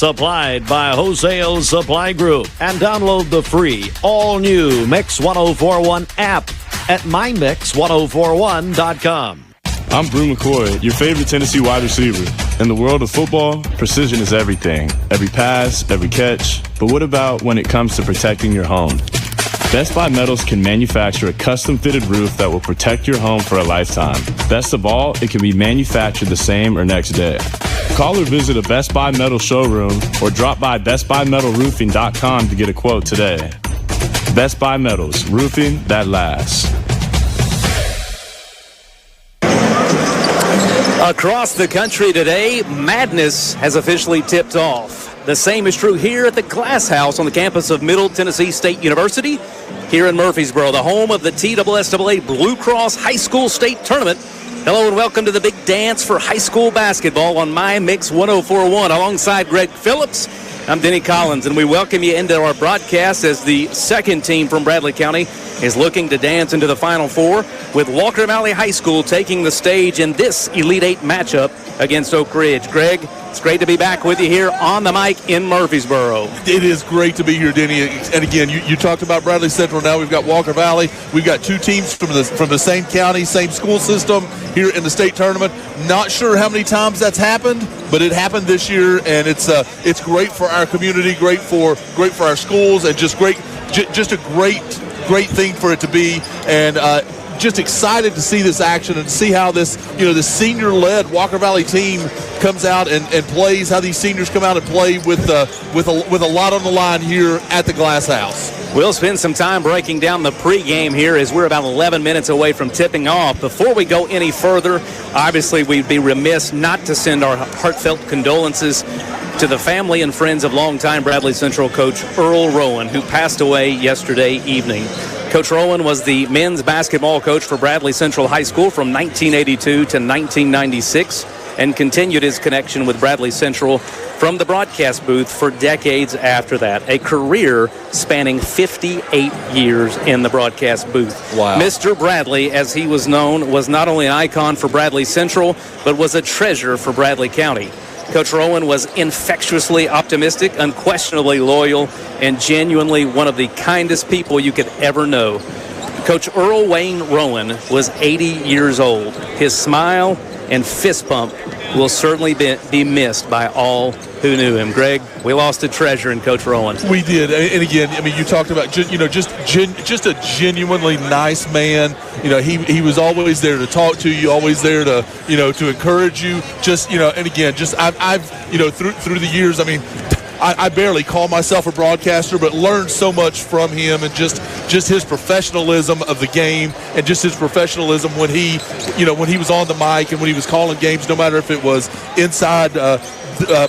Supplied by Wholesale Supply Group. And download the free, all-new Mix 1041 app at mymix1041.com. I'm Brew McCoy, your favorite Tennessee wide receiver. In the world of football, precision is everything. Every pass, every catch. But what about when it comes to protecting your home? Best Buy Metals can manufacture a custom-fitted roof that will protect your home for a lifetime. Best of all, it can be manufactured the same or next day. Call or visit a Best Buy Metal showroom or drop by bestbuymetalroofing.com to get a quote today. Best Buy Metals, roofing that lasts. Across the country today, madness has officially tipped off. The same is true here at the Glass House on the campus of Middle Tennessee State University here in Murfreesboro, the home of the TSSAA Blue Cross High School State Tournament. Hello and welcome to the big dance for high school basketball on My Mix 1041. Alongside Greg Phillips, I'm Denny Collins, and we welcome you into our broadcast as the second team from Bradley County is looking to dance into the Final Four, with Walker Valley High School taking the stage in this Elite Eight matchup against Oak Ridge. Greg, it's great to be back with you here on the mic in Murfreesboro. It is great to be here, Denny. And again, you talked about Bradley Central. Now we've got Walker Valley. We've got two teams from the same county, same school system here in the state tournament. Not sure how many times that's happened, but it happened this year, and it's great for our community, great for our schools, and just a great thing for it to be. And just excited to see this action and see how this senior-led Walker Valley team comes out and plays, how these seniors come out and play with a lot on the line here at the Glass House. We'll spend some time breaking down the pregame here as we're about 11 minutes away from tipping off. Before we go any further, obviously we'd be remiss not to send our heartfelt condolences to the family and friends of longtime Bradley Central coach Earl Rowan, who passed away yesterday evening. Coach Rowan was the men's basketball coach for Bradley Central High School from 1982 to 1996 and continued his connection with Bradley Central from the broadcast booth for decades after that. A career spanning 58 years in the broadcast booth. Wow. Mr. Bradley, as he was known, was not only an icon for Bradley Central, but was a treasure for Bradley County. Coach Rowan was infectiously optimistic, unquestionably loyal, and genuinely one of the kindest people you could ever know. Coach Earl Wayne Rowan was 80 years old. His smile and fist pump will certainly be missed by all who knew him. Greg, we lost a treasure in Coach Rowan. We did, and again, I mean, you talked about just a genuinely nice man. He was always there to talk to you, always there to to encourage you. And again, I've through the years, I mean, I barely call myself a broadcaster, but learned so much from him, and just his professionalism of the game, and just his professionalism when he was on the mic and when he was calling games, no matter if it was inside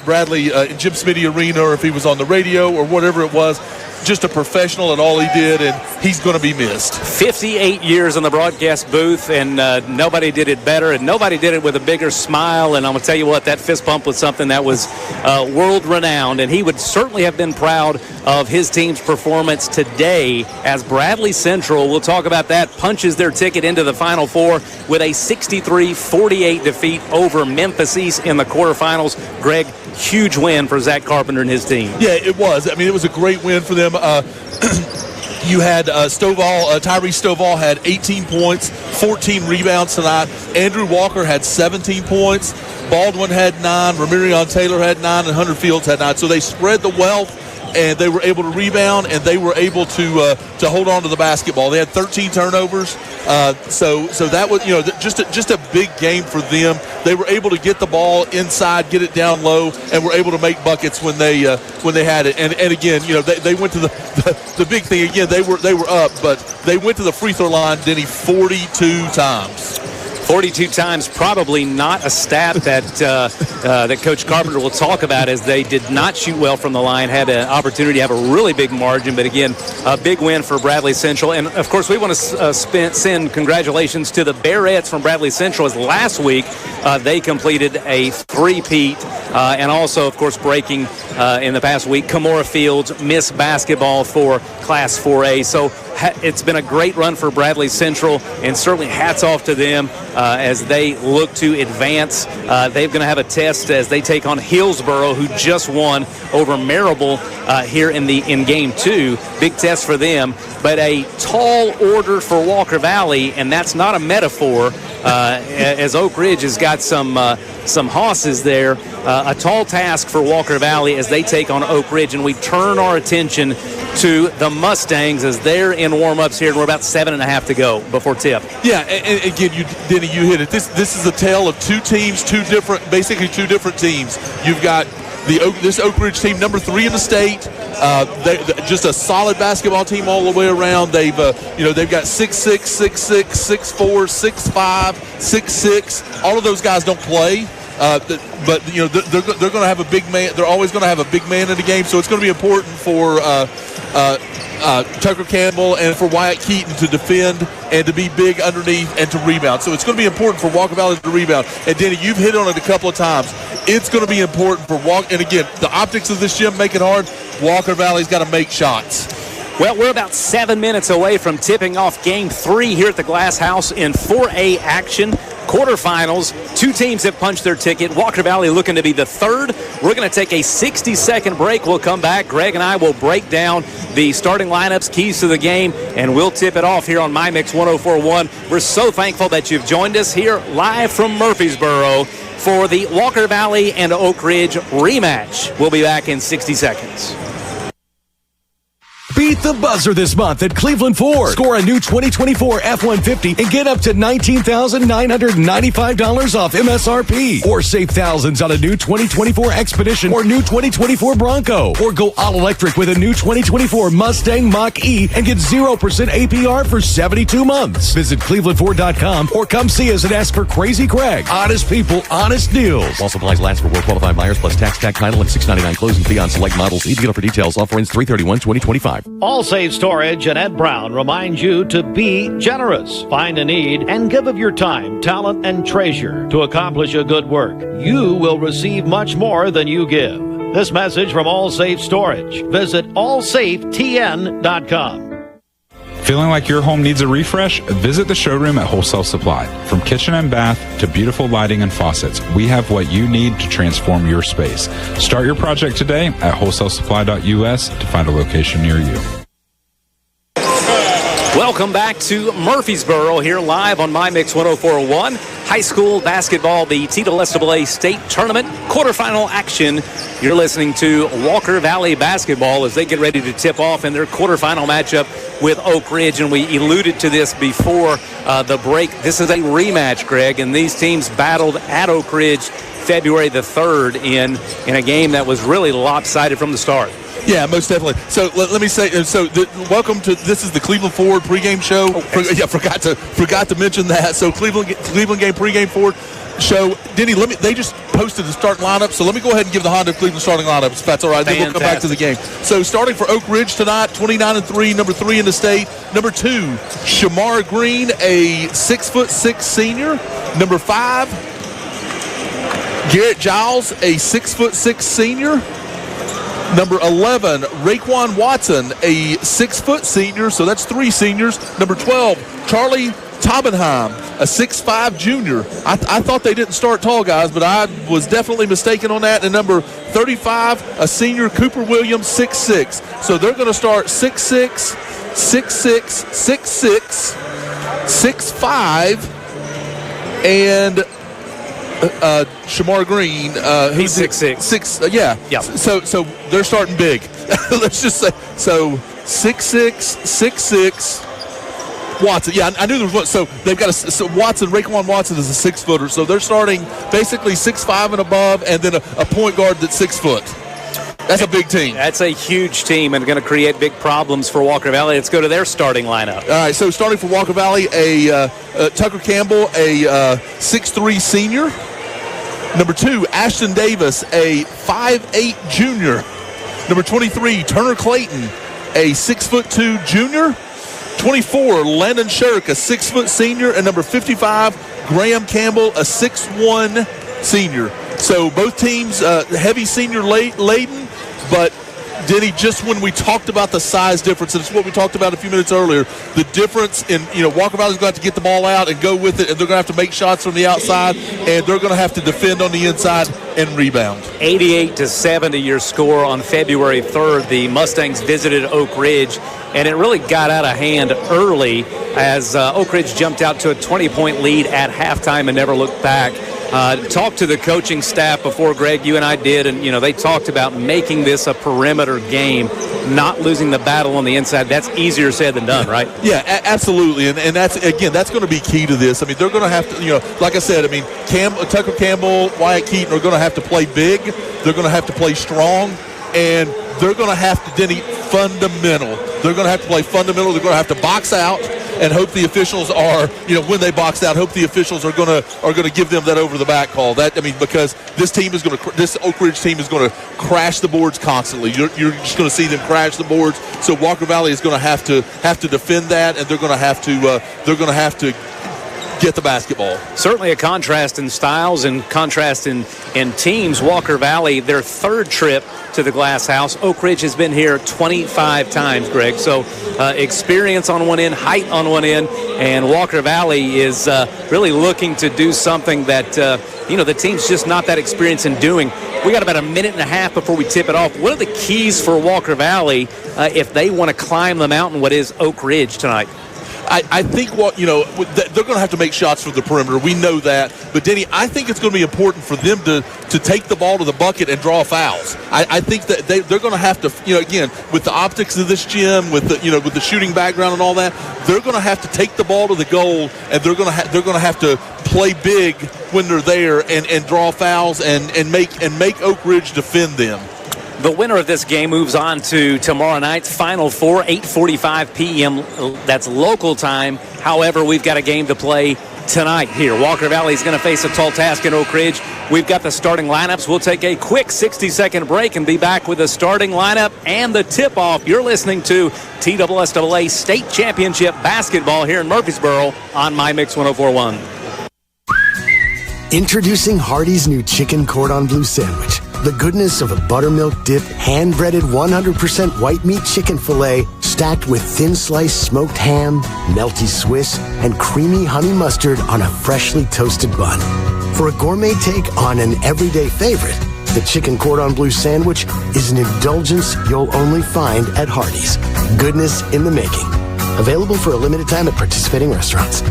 Bradley Jim Smitty Arena or if he was on the radio or whatever it was. Just a professional at all he did, and he's going to be missed. 58 years in the broadcast booth, and nobody did it better, and nobody did it with a bigger smile. And I'm going to tell you what, that fist pump was something that was world-renowned, and he would certainly have been proud of his team's performance today as Bradley Central, we'll talk about that, punches their ticket into the Final Four with a 63-48 defeat over Memphis East in the quarterfinals. Greg, huge win for Zach Carpenter and his team. Yeah, it was. I mean, it was a great win for them. You had Tyrese Stovall had 18 points, 14 rebounds tonight. Andrew Walker had 17 points. Baldwin had 9. Ramirion Taylor had 9. And Hunter Fields had 9. So they spread the wealth, and they were able to rebound, and they were able to hold on to the basketball. They had 13 turnovers. So that was just a big game for them. They were able to get the ball inside, get it down low, and were able to make buckets when they had it. And again, they went to the big thing again. They were up, but they went to the free throw line, Denny, 42 times. 42 times, probably not a stat that Coach Carpenter will talk about, as they did not shoot well from the line, had an opportunity to have a really big margin, but again, a big win for Bradley Central. And of course, we want to send congratulations to the Bearettes from Bradley Central, as last week they completed a three-peat, and also, of course, breaking in the past week, Kamora Fields missed basketball for Class 4A. So it's been a great run for Bradley Central, and certainly hats off to them. as they look to advance. They're going to have a test as they take on Hillsboro, who just won over Marable here in Game 2. Big test for them, but a tall order for Walker Valley, and that's not a metaphor, as Oak Ridge has got some hosses there. A tall task for Walker Valley as they take on Oak Ridge, and we turn our attention to the Mustangs as they're in warm-ups here, and we're about 7.5 to go before tip. Yeah, and again, Denny, you hit it. This is a tale of two teams, basically two different teams. You've got this Oak Ridge team, number 3 in the state. Just a solid basketball team all the way around. They've got 6'6", 6'6", 6'4", 6'5", 6'6". All of those guys don't play. But they're going to have a big man. They're always going to have a big man in the game. So it's going to be important for Tucker Campbell and for Wyatt Keaton to defend and to be big underneath and to rebound. So it's going to be important for Walker Valley to rebound. And Denny, you've hit on it a couple of times. It's going to be important for And again, the optics of this gym make it hard. Walker Valley's got to make shots. Well, we're about 7 minutes away from tipping off Game 3 here at the Glass House in 4A action. Quarterfinals, 2 teams have punched their ticket. Walker Valley looking to be the third. We're going to take a 60-second break. We'll come back. Greg and I will break down the starting lineups, keys to the game, and we'll tip it off here on My Mix 104.1. We're so thankful that you've joined us here live from Murfreesboro for the Walker Valley and Oak Ridge rematch. We'll be back in 60 seconds. Beat the buzzer this month at Cleveland Ford. Score a new 2024 F-150 and get up to $19,995 off MSRP. Or save thousands on a new 2024 Expedition or new 2024 Bronco. Or go all electric with a new 2024 Mustang Mach-E and get 0% APR for 72 months. Visit clevelandford.com or come see us and ask for Crazy Craig. Honest people, honest deals. While supplies last for well-qualified buyers plus tax, title, and $6.99 closing fee on select models. See dealer for details. Offer ends 3/31/2025. Allsafe Storage and Ed Brown remind you to be generous. Find a need and give of your time, talent, and treasure to accomplish a good work. You will receive much more than you give. This message from Allsafe Storage. Visit allsafetn.com. Feeling like your home needs a refresh? Visit the showroom at Wholesale Supply. From kitchen and bath to beautiful lighting and faucets, we have what you need to transform your space. Start your project today at wholesalesupply.us to find a location near you. Welcome back to Murfreesboro here live on My Mix 104.1. High school basketball, the TSSAA State Tournament quarterfinal action. You're listening to Walker Valley basketball as they get ready to tip off in their quarterfinal matchup with Oak Ridge. And we alluded to this before the break. This is a rematch, Greg, and these teams battled at Oak Ridge February the 3rd in a game that was really lopsided from the start. Yeah, most definitely. So let me say, welcome to this is the Cleveland Ford pregame show. Forgot to mention that. So Cleveland game pregame Ford show. Denny, they just posted the starting lineup. So let me go ahead and give the Honda Cleveland starting lineups, if that's all right. Then we'll come back to the game. So starting for Oak Ridge tonight, 29-3, number 3 in the state. Number 2, Shamar Green, a 6'6" senior. Number 5, Garrett Giles, a 6'6" senior. Number 11, Raekwon Watson, a 6' senior, so that's 3 seniors. Number 12, Charlie Taubenheim, a 6'5" junior. I thought they didn't start tall guys, but I was definitely mistaken on that. And number 35, a senior, Cooper Williams, 6'6". So they're going to start 6'6", 6'6", 6'6", 6'5", and Shamar Green, he's 6'6". Yeah. So they're starting big. Let's just say 6'6", 6'6". Watson. Yeah, I knew there was one. So they've got Raekwon Watson is a 6-footer. So they're starting basically 6'5" and above, and then a point guard that's 6 foot. That's a big team. That's a huge team and going to create big problems for Walker Valley. Let's go to their starting lineup. All right, so starting for Walker Valley, Tucker Campbell, a 6'3" senior. Number 2, Ashton Davis, a 5'8" junior. Number 23, Turner Clayton, a 6'2" junior. 24, Landon Shirk, a 6' senior. And number 55, Graham Campbell, a 6'1" senior. So both teams heavy senior laden, but Denny, just when we talked about the size difference, and it's what we talked about a few minutes earlier, the difference in, Walker Valley's going to have to get the ball out and go with it, and they're going to have to make shots from the outside, and they're going to have to defend on the inside and rebound. 88-70 your score on February 3rd. The Mustangs visited Oak Ridge, and it really got out of hand early as Oak Ridge jumped out to a 20-point lead at halftime and never looked back. Talked to the coaching staff before, Greg, you and I did, and, they talked about making this a perimeter game, not losing the battle on the inside. That's easier said than done, right? Yeah, absolutely, and that's going to be key to this. I mean, they're going to have to, like I said, Tucker Campbell, Wyatt Keaton are going to have to play big. They're going to have to play strong, and they're going to have to, Denny, fundamental. They're going to have to play fundamental. They're going to have to box out and hope the officials are, when they box out, hope the officials are going to give them that over the back call. Because this Oak Ridge team is going to crash the boards constantly. You're just going to see them crash the boards. So Walker Valley is going to have to defend that, and they're going to have to get the basketball. Certainly a contrast in styles and contrast in teams. Walker Valley, their third trip to the Glass House. Oak Ridge has been here 25 times, Greg. So experience on one end, height on one end, and Walker Valley is really looking to do something that, the team's just not that experienced in doing. We got about a minute and a half before we tip it off. What are the keys for Walker Valley if they want to climb the mountain, what is Oak Ridge tonight? I think they're going to have to make shots from the perimeter. We know that. But, Denny, I think it's going to be important for them to take the ball to the bucket and draw fouls. I think that they're going to have to, again, with the optics of this gym, with the shooting background and all that, they're going to have to take the ball to the goal, and they're going to have to play big when they're there and draw fouls and make Oak Ridge defend them. The winner of this game moves on to tomorrow night's Final Four, 8:45 p.m. That's local time. However, we've got a game to play tonight here. Walker Valley is going to face a tall task in Oak Ridge. We've got the starting lineups. We'll take a quick 60-second break and be back with the starting lineup and the tip-off. You're listening to TSSAA State Championship Basketball here in Murfreesboro on My Mix 104.1. Introducing Hardee's new Chicken Cordon Bleu Sandwich. The goodness of a buttermilk dipped, hand-breaded 100% white meat chicken filet stacked with thin-sliced smoked ham, melty Swiss, and creamy honey mustard on a freshly toasted bun. For a gourmet take on an everyday favorite, the Chicken Cordon Bleu Sandwich is an indulgence you'll only find at Hardee's. Goodness in the making. Available for a limited time at participating restaurants.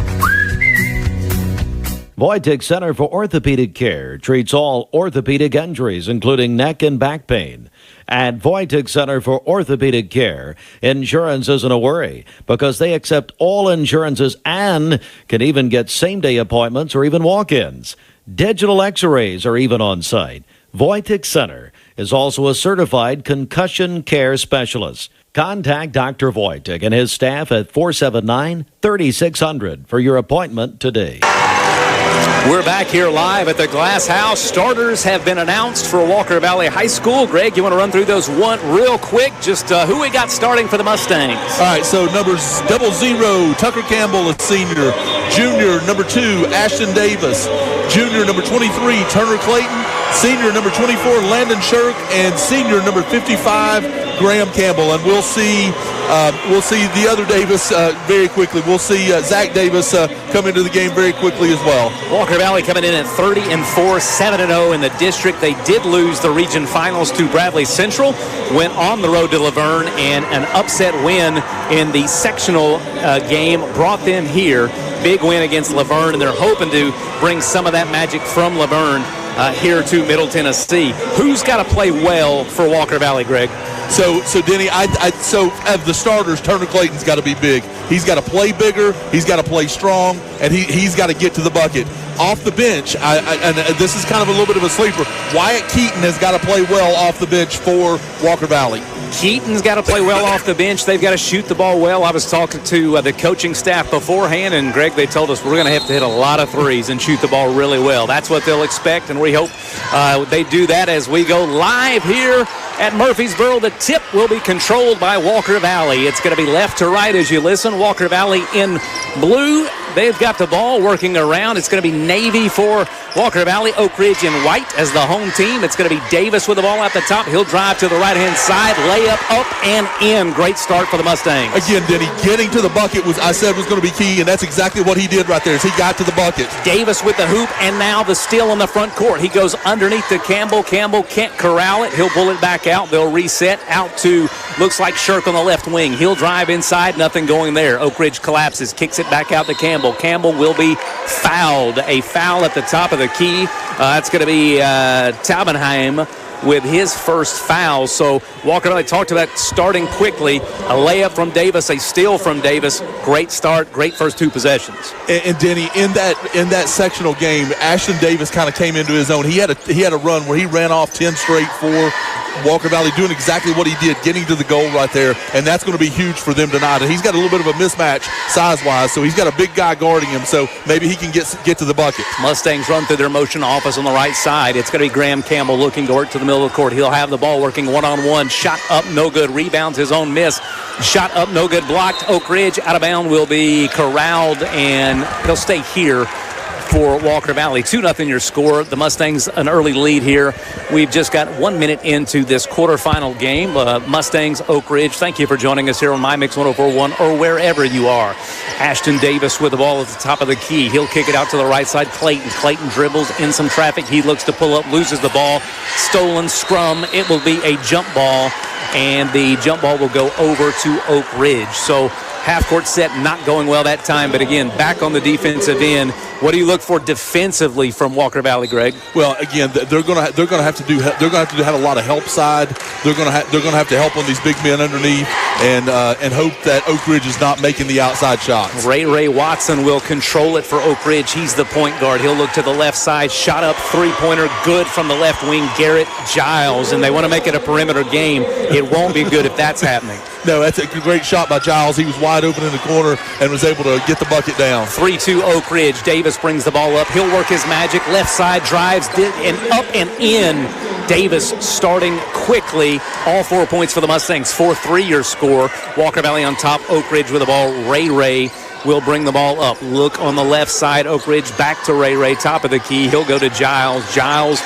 Voitic Center for Orthopedic Care treats all orthopedic injuries, including neck and back pain. At Voitic Center for Orthopedic Care, insurance isn't a worry because they accept all insurances and can even get same-day appointments or even walk-ins. Digital x-rays are even on site. Voitic Center is also a certified concussion care specialist. Contact Dr. Voitic and his staff at 479-3600 for your appointment today. We're back here live at the Glass House. Starters have been announced for Walker Valley High School. Greg, you want to run through those one real quick? Just who we got starting for the Mustangs? All right, so numbers 00, Tucker Campbell, a senior. Junior, number 2, Ashton Davis. Junior, number 23, Turner Clayton. Senior, number 24, Landon Shirk. And senior, number 55, Graham Campbell. And we'll see the other Davis very quickly. We'll see Zach Davis come into the game very quickly as well. Walker Valley coming in at 30-4, 7-0 in the district. They did lose the region finals to Bradley Central, went on the road to Laverne, and an upset win in the sectional game brought them here. Big win against Laverne, and they're hoping to bring some of that magic from Laverne here to Middle Tennessee. Who's got to play well for Walker Valley, Greg? So Denny, so of the starters, Turner Clayton's got to be big. He's got to play bigger. He's got to play strong, and he's got to get to the bucket. Off the bench, and this is kind of a little bit of a sleeper, Wyatt Keaton has got to play well off the bench for Walker Valley. Keaton's got to play well off the bench. They've got to shoot the ball well. I was talking to the coaching staff beforehand, and Greg, they told us we're going to have to hit a lot of threes and shoot the ball really well. That's what they'll expect, and we hope they do that as we go live here at Murfreesboro. The tip will be controlled by Walker Valley. It's going to be left to right as you listen. Walker Valley in blue, they've got the ball working around. It's going to be Navy for Walker Valley, Oak Ridge in white as the home team. It's going to be Davis with the ball at the top. He'll drive to the right-hand side, layup up and in. Great start for the Mustangs. Again, Denny, getting to the bucket was going to be key, and that's exactly what he did right there. Is he got to the bucket. Davis with the hoop, and now the steal on the front court. He goes underneath to Campbell. Campbell can't corral it. He'll pull it back out. They'll reset out to, looks like Shirk on the left wing. He'll drive inside. Nothing going there. Oak Ridge collapses, kicks it back out to Campbell. Campbell will be fouled. A foul at the top of the key. That's going to be Taubenheim with his first foul. So Walker Valley talked about starting quickly. A layup from Davis, a steal from Davis. Great start, great first two possessions. And Denny, in that sectional game, Ashton Davis kind of came into his own. He had a run where he ran off 10 straight for Walker Valley, doing exactly what he did, getting to the goal right there, and that's going to be huge for them tonight. And he's got a little bit of a mismatch size-wise, so he's got a big guy guarding him, so maybe he can get to the bucket. Mustangs run through their motion offense on the right side. It's going to be Graham Campbell looking to work to the middle of the court. He'll have the ball working one-on-one. Shot up, no good. Rebounds, his own miss. Shot up, no good. Blocked. Oak Ridge out of bounds will be corralled, and he'll stay here for Walker Valley. 2-0 your score. The Mustangs an early lead here. We've just got 1 minute into this quarterfinal game. Mustangs, Oak Ridge, thank you for joining us here on My Mix 104.1 or wherever you are. Ashton Davis with the ball at the top of the key. He'll kick it out to the right side. Clayton dribbles in some traffic. He looks to pull up, loses the ball. Stolen scrum. It will be a jump ball, and the jump ball will go over to Oak Ridge. So half-court set not going well that time, but again, back on the defensive end. What do you look for defensively from Walker Valley, Greg? Well, again, they're going to have to have a lot of help side. They're going to have to help on these big men underneath, and hope that Oak Ridge is not making the outside shots. Ray Watson will control it for Oak Ridge. He's the point guard. He'll look to the left side. Shot up, three-pointer, good from the left wing. Garrett Giles, and they want to make it a perimeter game. It won't be good if that's happening. No, that's a great shot by Giles. He was wide open in the corner and was able to get the bucket down. 3-2 Oak Ridge. Davis brings the ball up. He'll work his magic. Left side drives and up and in. Davis starting quickly. All 4 points for the Mustangs. 4-3 your score. Walker Valley on top. Oak Ridge with the ball. Ray will bring the ball up. Look on the left side. Oak Ridge back to Ray. Top of the key. He'll go to Giles. Giles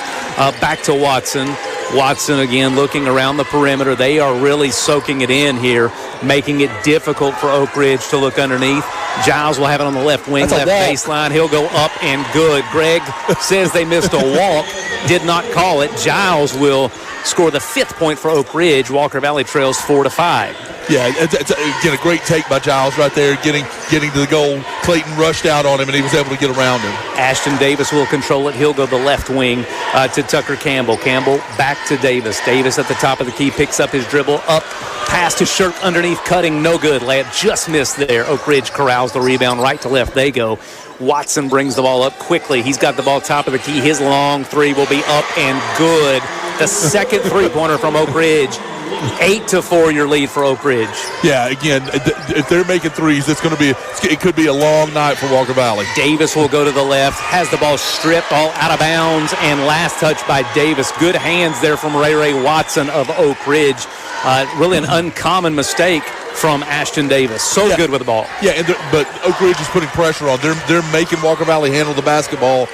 back to Watson. Watson again looking around the perimeter. They are really soaking it in here, making it difficult for Oak Ridge to look underneath. Giles will have it on the left wing, left baseline. He'll go up and good. Greg says they missed a walk, did not call it. Giles will score the 5th point for Oak Ridge. Walker Valley trails 4-5. Yeah, it's again a great take by Giles right there, getting to the goal. Clayton rushed out on him, and he was able to get around him. Ashton Davis will control it. He'll go the left wing to Tucker Campbell. Campbell back to Davis. Davis at the top of the key picks up his dribble. Up, pass to Shirk underneath, cutting, no good. Layup just missed there. Oak Ridge corrals the rebound. Right to left they go. Watson brings the ball up quickly. He's got the ball top of the key. His long three will be up and good. The second three-pointer from Oak Ridge. 8-4 your lead for Oak Ridge. Yeah, again, if they're making threes, it could be a long night for Walker Valley. Davis will go to the left, has the ball stripped, all out of bounds, and last touch by Davis. Good hands there from Ray Watson of Oak Ridge. Really an uncommon mistake from Ashton Davis. So good with the ball. Yeah, but Oak Ridge is putting pressure on. They're making Walker Valley handle the basketball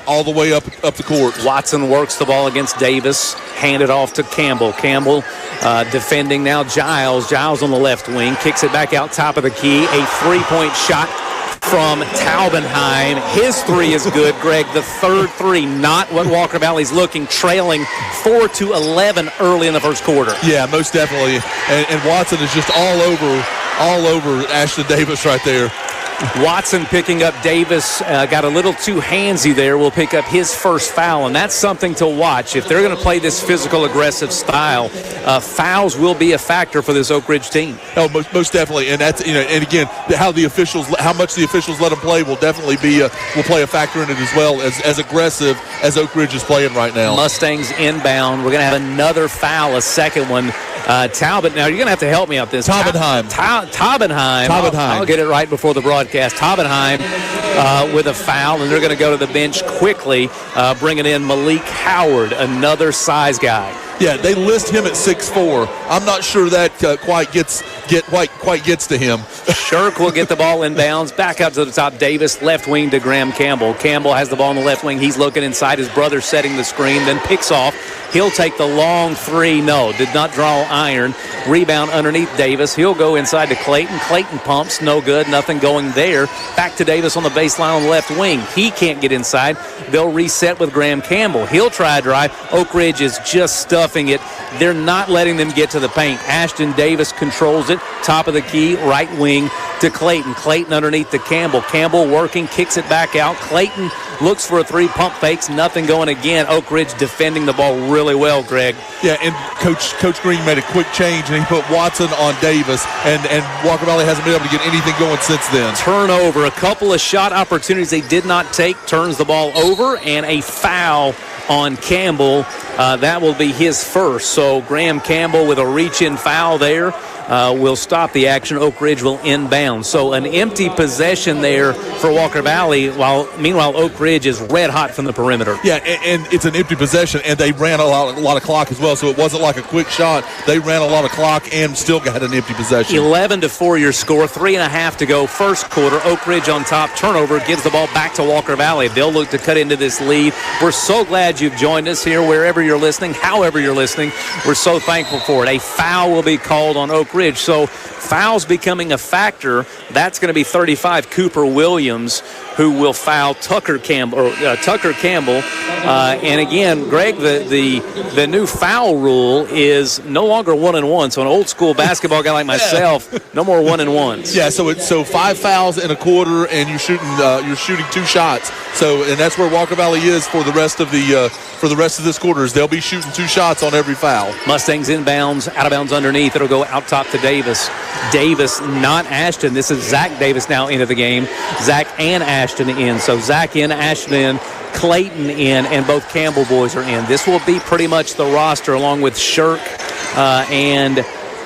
all the way up the court. Watson works the ball against Davis. Hand it off to Campbell. Campbell defending now Giles. Giles on the left wing. Kicks it back out top of the key. A three-point shot from Taubenheim. His three is good, Greg. The third three, not what Walker Valley's looking, trailing 4-11 early in the first quarter. Yeah, most definitely. And Watson is just all over Ashton Davis right there. Watson picking up Davis, got a little too handsy there, will pick up his first foul, and that's something to watch. If they're going to play this physical, aggressive style, fouls will be a factor for this Oak Ridge team. Oh, most definitely, and that's and again, how much the officials let them play will definitely will play a factor in it as well, as aggressive as Oak Ridge is playing right now. Mustangs inbound. We're going to have another foul, a second one. Talbot. Now, you're going to have to help me out this. Taubenheim. I'll get it right before the broadcast. Taubenheim with a foul, and they're going to go to the bench quickly, bringing in Malik Howard, another size guy. Yeah, they list him at 6'4". I'm not sure that quite gets quite gets to him. Shirk will get the ball inbounds. Back out to the top. Davis, left wing to Graham Campbell. Campbell has the ball on the left wing. He's looking inside. His brother setting the screen, then picks off. He'll take the long three. No, did not draw iron. Rebound underneath Davis. He'll go inside to Clayton. Clayton pumps. No good. Nothing going there. Back to Davis on the baseline on the left wing. He can't get inside. They'll reset with Graham Campbell. He'll try a drive. Oak Ridge is just stuffing it. They're not letting them get to the paint. Ashton Davis controls it. Top of the key, right wing to Clayton. Clayton underneath to Campbell. Campbell working, kicks it back out. Clayton looks for a three, pump fakes, nothing going again. Oak Ridge defending the ball really well, Greg. Yeah, and Coach Green made a quick change, and he put Watson on Davis, and Walker Valley hasn't been able to get anything going since then. Turnover, a couple of shot opportunities they did not take, turns the ball over, and a foul on Campbell. That will be his first. So Graham Campbell with a reach-in foul there will stop the action. Oak Ridge will inbound. So an empty possession there for Walker Valley, meanwhile Oak Ridge is red hot from the perimeter. Yeah, and it's an empty possession, and they ran a lot of clock as well, so it wasn't like a quick shot. They ran a lot of clock and still got an empty possession. 11-4 your score, 3.5 to go first quarter. Oak Ridge on top, turnover, gives the ball back to Walker Valley. They'll look to cut into this lead. We're so glad you've joined us here, wherever you're listening, however you're listening. We're so thankful for it. A foul will be called on Oak Ridge. So fouls becoming a factor. That's going to be 35, Cooper Williams, who will foul Tucker Campbell. And again, Greg, the new foul rule is no longer 1-and-1. So an old school basketball guy like myself, no more 1-and-1s. Yeah, so 5 fouls in a quarter, and you're shooting 2 shots. So, and that's where Walker Valley is for the rest of this quarter. Is they'll be shooting 2 shots on every foul. Mustangs inbounds, out of bounds underneath. It'll go out top to Davis. Davis, not Ashton. This is Zach Davis now into the game. Zach and Ashton in. So Zach in, Ashton in, Clayton in, and both Campbell boys are in. This will be pretty much the roster along with Shirk and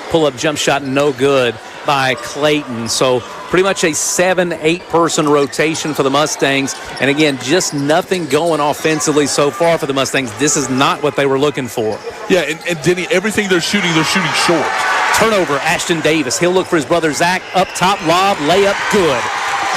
pull-up jump shot no good by Clayton. So pretty much a 7-8 person rotation for the Mustangs. And again, just nothing going offensively so far for the Mustangs. This is not what they were looking for. Yeah, and Denny, everything they're shooting short. Turnover, Ashton Davis. He'll look for his brother Zach. Up top, lob, layup, good.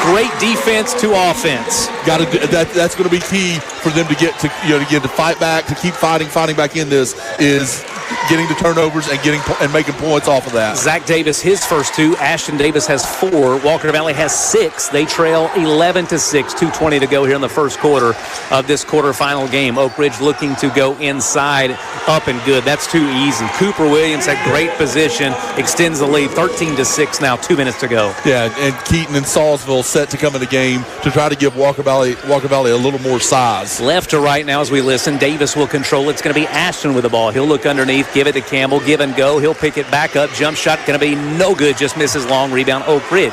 Great defense to offense. That's going to be key for them to get to fight back, to keep fighting back in this is getting the turnovers and making points off of that. Zach Davis, his first 2. Ashton Davis has 4. Walker Valley has 6. They trail 11-6. 2:20 to go here in the first quarter of this quarterfinal game. Oak Ridge looking to go inside, up and good. That's too easy. Cooper Williams had great position, extends the lead, 13-6 now, 2 minutes to go. Yeah, and Keaton and Salisville set to come in the game to try to give Walker Valley a little more size. Left to right now as we listen. Davis will control. It's going to be Ashton with the ball. He'll look underneath, give it to Campbell, give and go. He'll pick it back up. Jump shot going to be no good. Just misses long. Rebound Oak Ridge.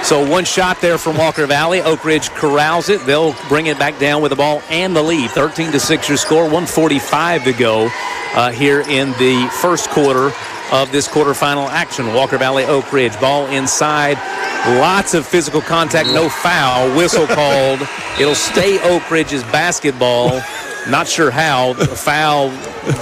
So one shot there from Walker Valley. Oak Ridge corrals it. They'll bring it back down with the ball and the lead. 13-6 your score. 1:45 to go here in the first quarter of this quarterfinal action. Walker Valley, Oak Ridge. Ball inside. Lots of physical contact. No foul. Whistle called. It'll stay Oak Ridge's basketball. Not sure how. Foul,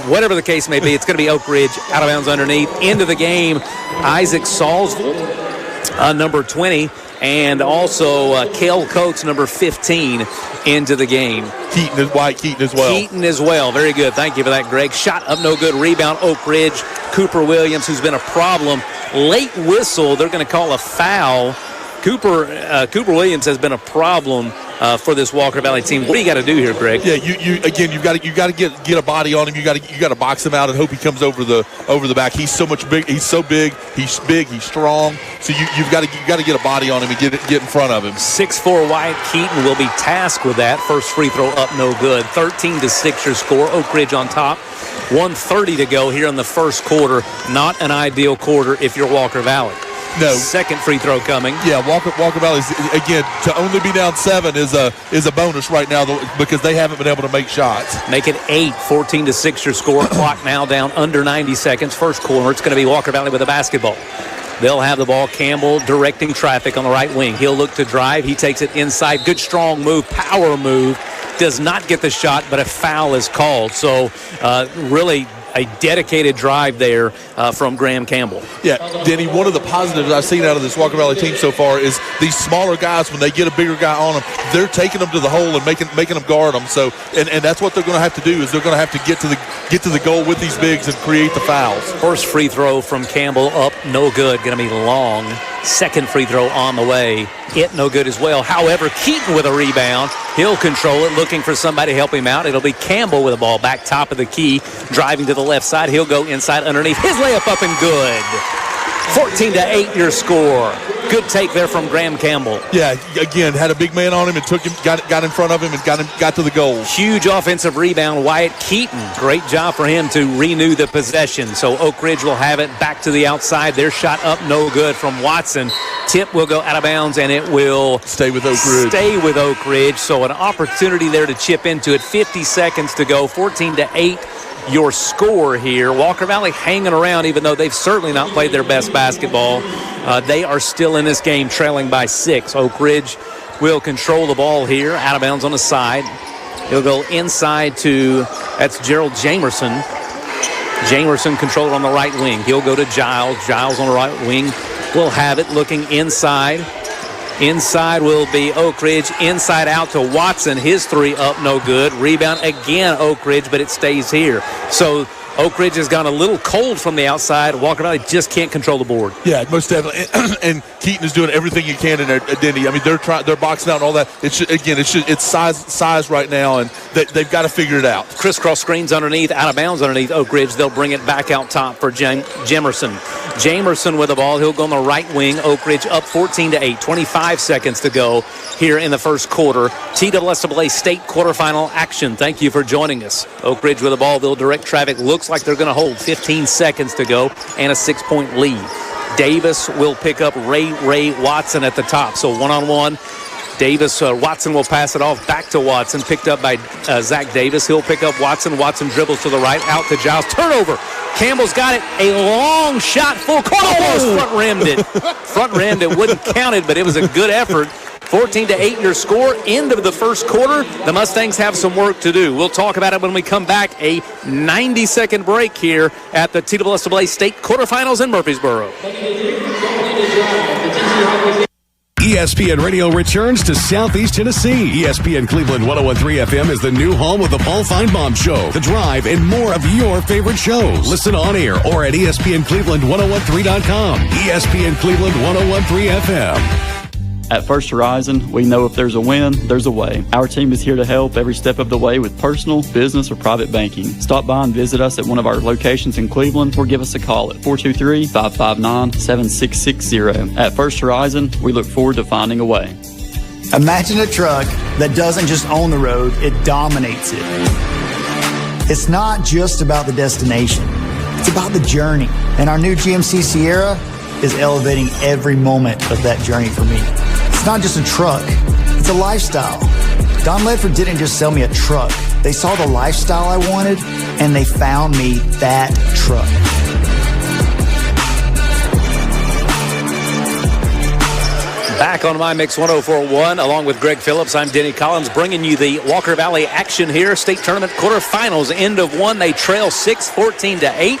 whatever the case may be, it's going to be Oak Ridge out of bounds underneath. Into the game, Isaac Salisville, number 20, and also Cale Coates, number 15, into the game. Keaton as well. Keaton as well. Very good. Thank you for that, Greg. Shot up no good. Rebound Oak Ridge. Cooper Williams, who's been a problem. Late whistle. They're going to call a foul. Cooper Williams has been a problem for this Walker Valley team. What do you got to do here, Greg? Yeah, you've got to get a body on him. You got to box him out and hope he comes over the back. He's so big. He's He's strong. So you've got to get a body on him and get in front of him. 6'4" Wyatt Keaton will be tasked with that. First free throw up, no good. 13-6 your score. Oak Ridge on top. 1:30 to go here in the first quarter. Not an ideal quarter if you're Walker Valley. No. Second free throw coming. Yeah, Walker Valley, again, to only be down 7 is a bonus right now because they haven't been able to make shots. Make it 8, 14-6 your score. Clock now down under 90 seconds. First quarter, it's going to be Walker Valley with a basketball. They'll have the ball. Campbell directing traffic on the right wing. He'll look to drive. He takes it inside. Good strong move, power move. Does not get the shot, but a foul is called. So really a dedicated drive there from Graham Campbell. Yeah, Denny, one of the positives I've seen out of this Walker Valley team so far is these smaller guys, when they get a bigger guy on them, they're taking them to the hole and making them guard them. So, and that's what they're going to have to do, is they're going to have to get to the goal with these bigs and create the fouls. First free throw from Campbell up, no good, going to be long. Second free throw on the way, it no good as well. However, Keaton with a rebound. He'll control it, looking for somebody to help him out. It'll be Campbell with the ball back top of the key, driving to the left side. He'll go inside underneath. His layup up and good. 14-8 your score. Good take there from Graham Campbell. Yeah, again, had a big man on him and took him, got in front of him and got to the goal. Huge offensive rebound, Wyatt Keaton. Great job for him to renew the possession. So Oak Ridge will have it back to the outside. Their shot up, no good from Watson. Tip will go out of bounds, and it will stay with Oak Ridge. So an opportunity there to chip into it. 50 seconds to go. 14-8. Your score here. Walker Valley hanging around, even though they've certainly not played their best basketball. They are still in this game, trailing by 6. Oak Ridge will control the ball here. Out of bounds on the side. He'll go inside that's Gerald Jamerson. Jamerson controlled on the right wing. He'll go to Giles. Giles on the right wing will have it, looking inside. Inside will be Oak Ridge. Inside out to Watson. His three up, no good. Rebound again, Oak Ridge, but it stays here. So Oak Ridge has gone a little cold from the outside. Walker Valley just can't control the board. Yeah, most definitely. And Keaton is doing everything he can in there, Denny. I mean, they're boxing out and all that. It's size right now, and they've got to figure it out. Crisscross screens underneath, out of bounds underneath Oak Ridge. They'll bring it back out top for Jamerson. Jamerson with the ball. He'll go on the right wing. Oak Ridge up 14-8. 25 seconds to go here in the first quarter. TSSAA State quarterfinal action. Thank you for joining us. Oak Ridge with the ball. They'll direct traffic. Looks like they're going to hold. 15 seconds to go and a 6-point lead. Davis will pick up Ray Watson at the top. So one-on-one. Watson will pass it off back to Watson. Picked up by Zach Davis. He'll pick up Watson. Watson dribbles to the right. Out to Giles. Turnover. Campbell's got it. A long shot. Full court. Almost front-rimmed it. Front-rimmed it. Wouldn't count it, but it was a good effort. 14-8 your score. End of the first quarter. The Mustangs have some work to do. We'll talk about it when we come back. A 90-second break here at the TSSAA State quarterfinals in Murfreesboro. ESPN Radio returns to Southeast Tennessee. ESPN Cleveland 101.3 FM is the new home of the Paul Feinbaum Show, The Drive, and more of your favorite shows. Listen on air or at ESPNCleveland1013.com. ESPN Cleveland 101.3 FM. At First Horizon, we know if there's a win, there's a way. Our team is here to help every step of the way with personal, business, or private banking. Stop by and visit us at one of our locations in Cleveland or give us a call at 423-559-7660. At First Horizon, we look forward to finding a way. Imagine a truck that doesn't just own the road, it dominates it. It's not just about the destination. It's about the journey. And our new GMC Sierra is elevating every moment of that journey for me. It's not just a truck, it's a lifestyle. Don Ledford didn't just sell me a truck. They saw the lifestyle I wanted, and they found me that truck. Back on My Mix 104.1, along with Greg Phillips, I'm Denny Collins, bringing you the Walker Valley action here. State tournament quarterfinals, end of one. They trail 6, 14-8.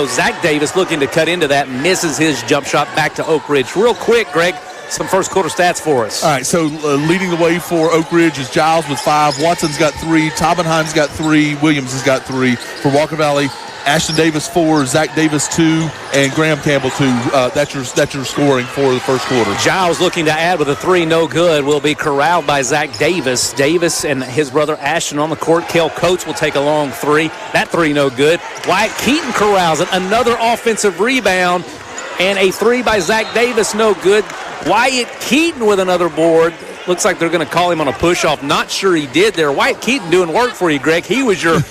Zach Davis looking to cut into that, misses his jump shot back to Oak Ridge. Real quick, Greg, some first quarter stats for us. All right, so leading the way for Oak Ridge is Giles with 5. Watson's got 3. Taubenheim's got 3. Williams has got 3. For Walker Valley, Ashton Davis 4, Zach Davis 2, and Graham Campbell 2. That's your scoring for the first quarter. Giles looking to add with a 3, no good. Will be corralled by Zach Davis. Davis and his brother Ashton on the court. Kel Coates will take a long 3. That 3 no good. Wyatt Keaton corrals it. Another offensive rebound and a 3 by Zach Davis, no good. Wyatt Keaton with another board. Looks like they're going to call him on a push-off. Not sure he did there. Wyatt Keaton doing work for you, Greg. He was your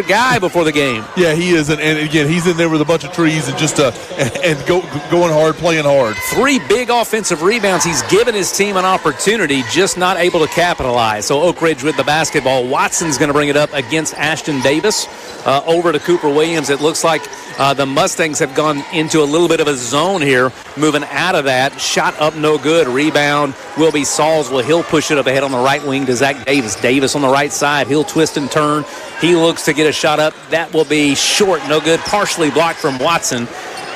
guy before the game. Yeah, he is, and again, he's in there with a bunch of trees and just going hard, playing hard. 3 big offensive rebounds. He's given his team an opportunity, just not able to capitalize. So Oak Ridge with the basketball. Watson's going to bring it up against Ashton Davis. Over to Cooper Williams. It looks like the Mustangs have gone into a little bit of a zone here, moving out of that. Shot up, no good. Rebound will be Salisbury. He'll push it up ahead on the right wing to Zach Davis. Davis on the right side. He'll twist and turn. He looks to get a shot up. That will be short, no good. Partially blocked from Watson.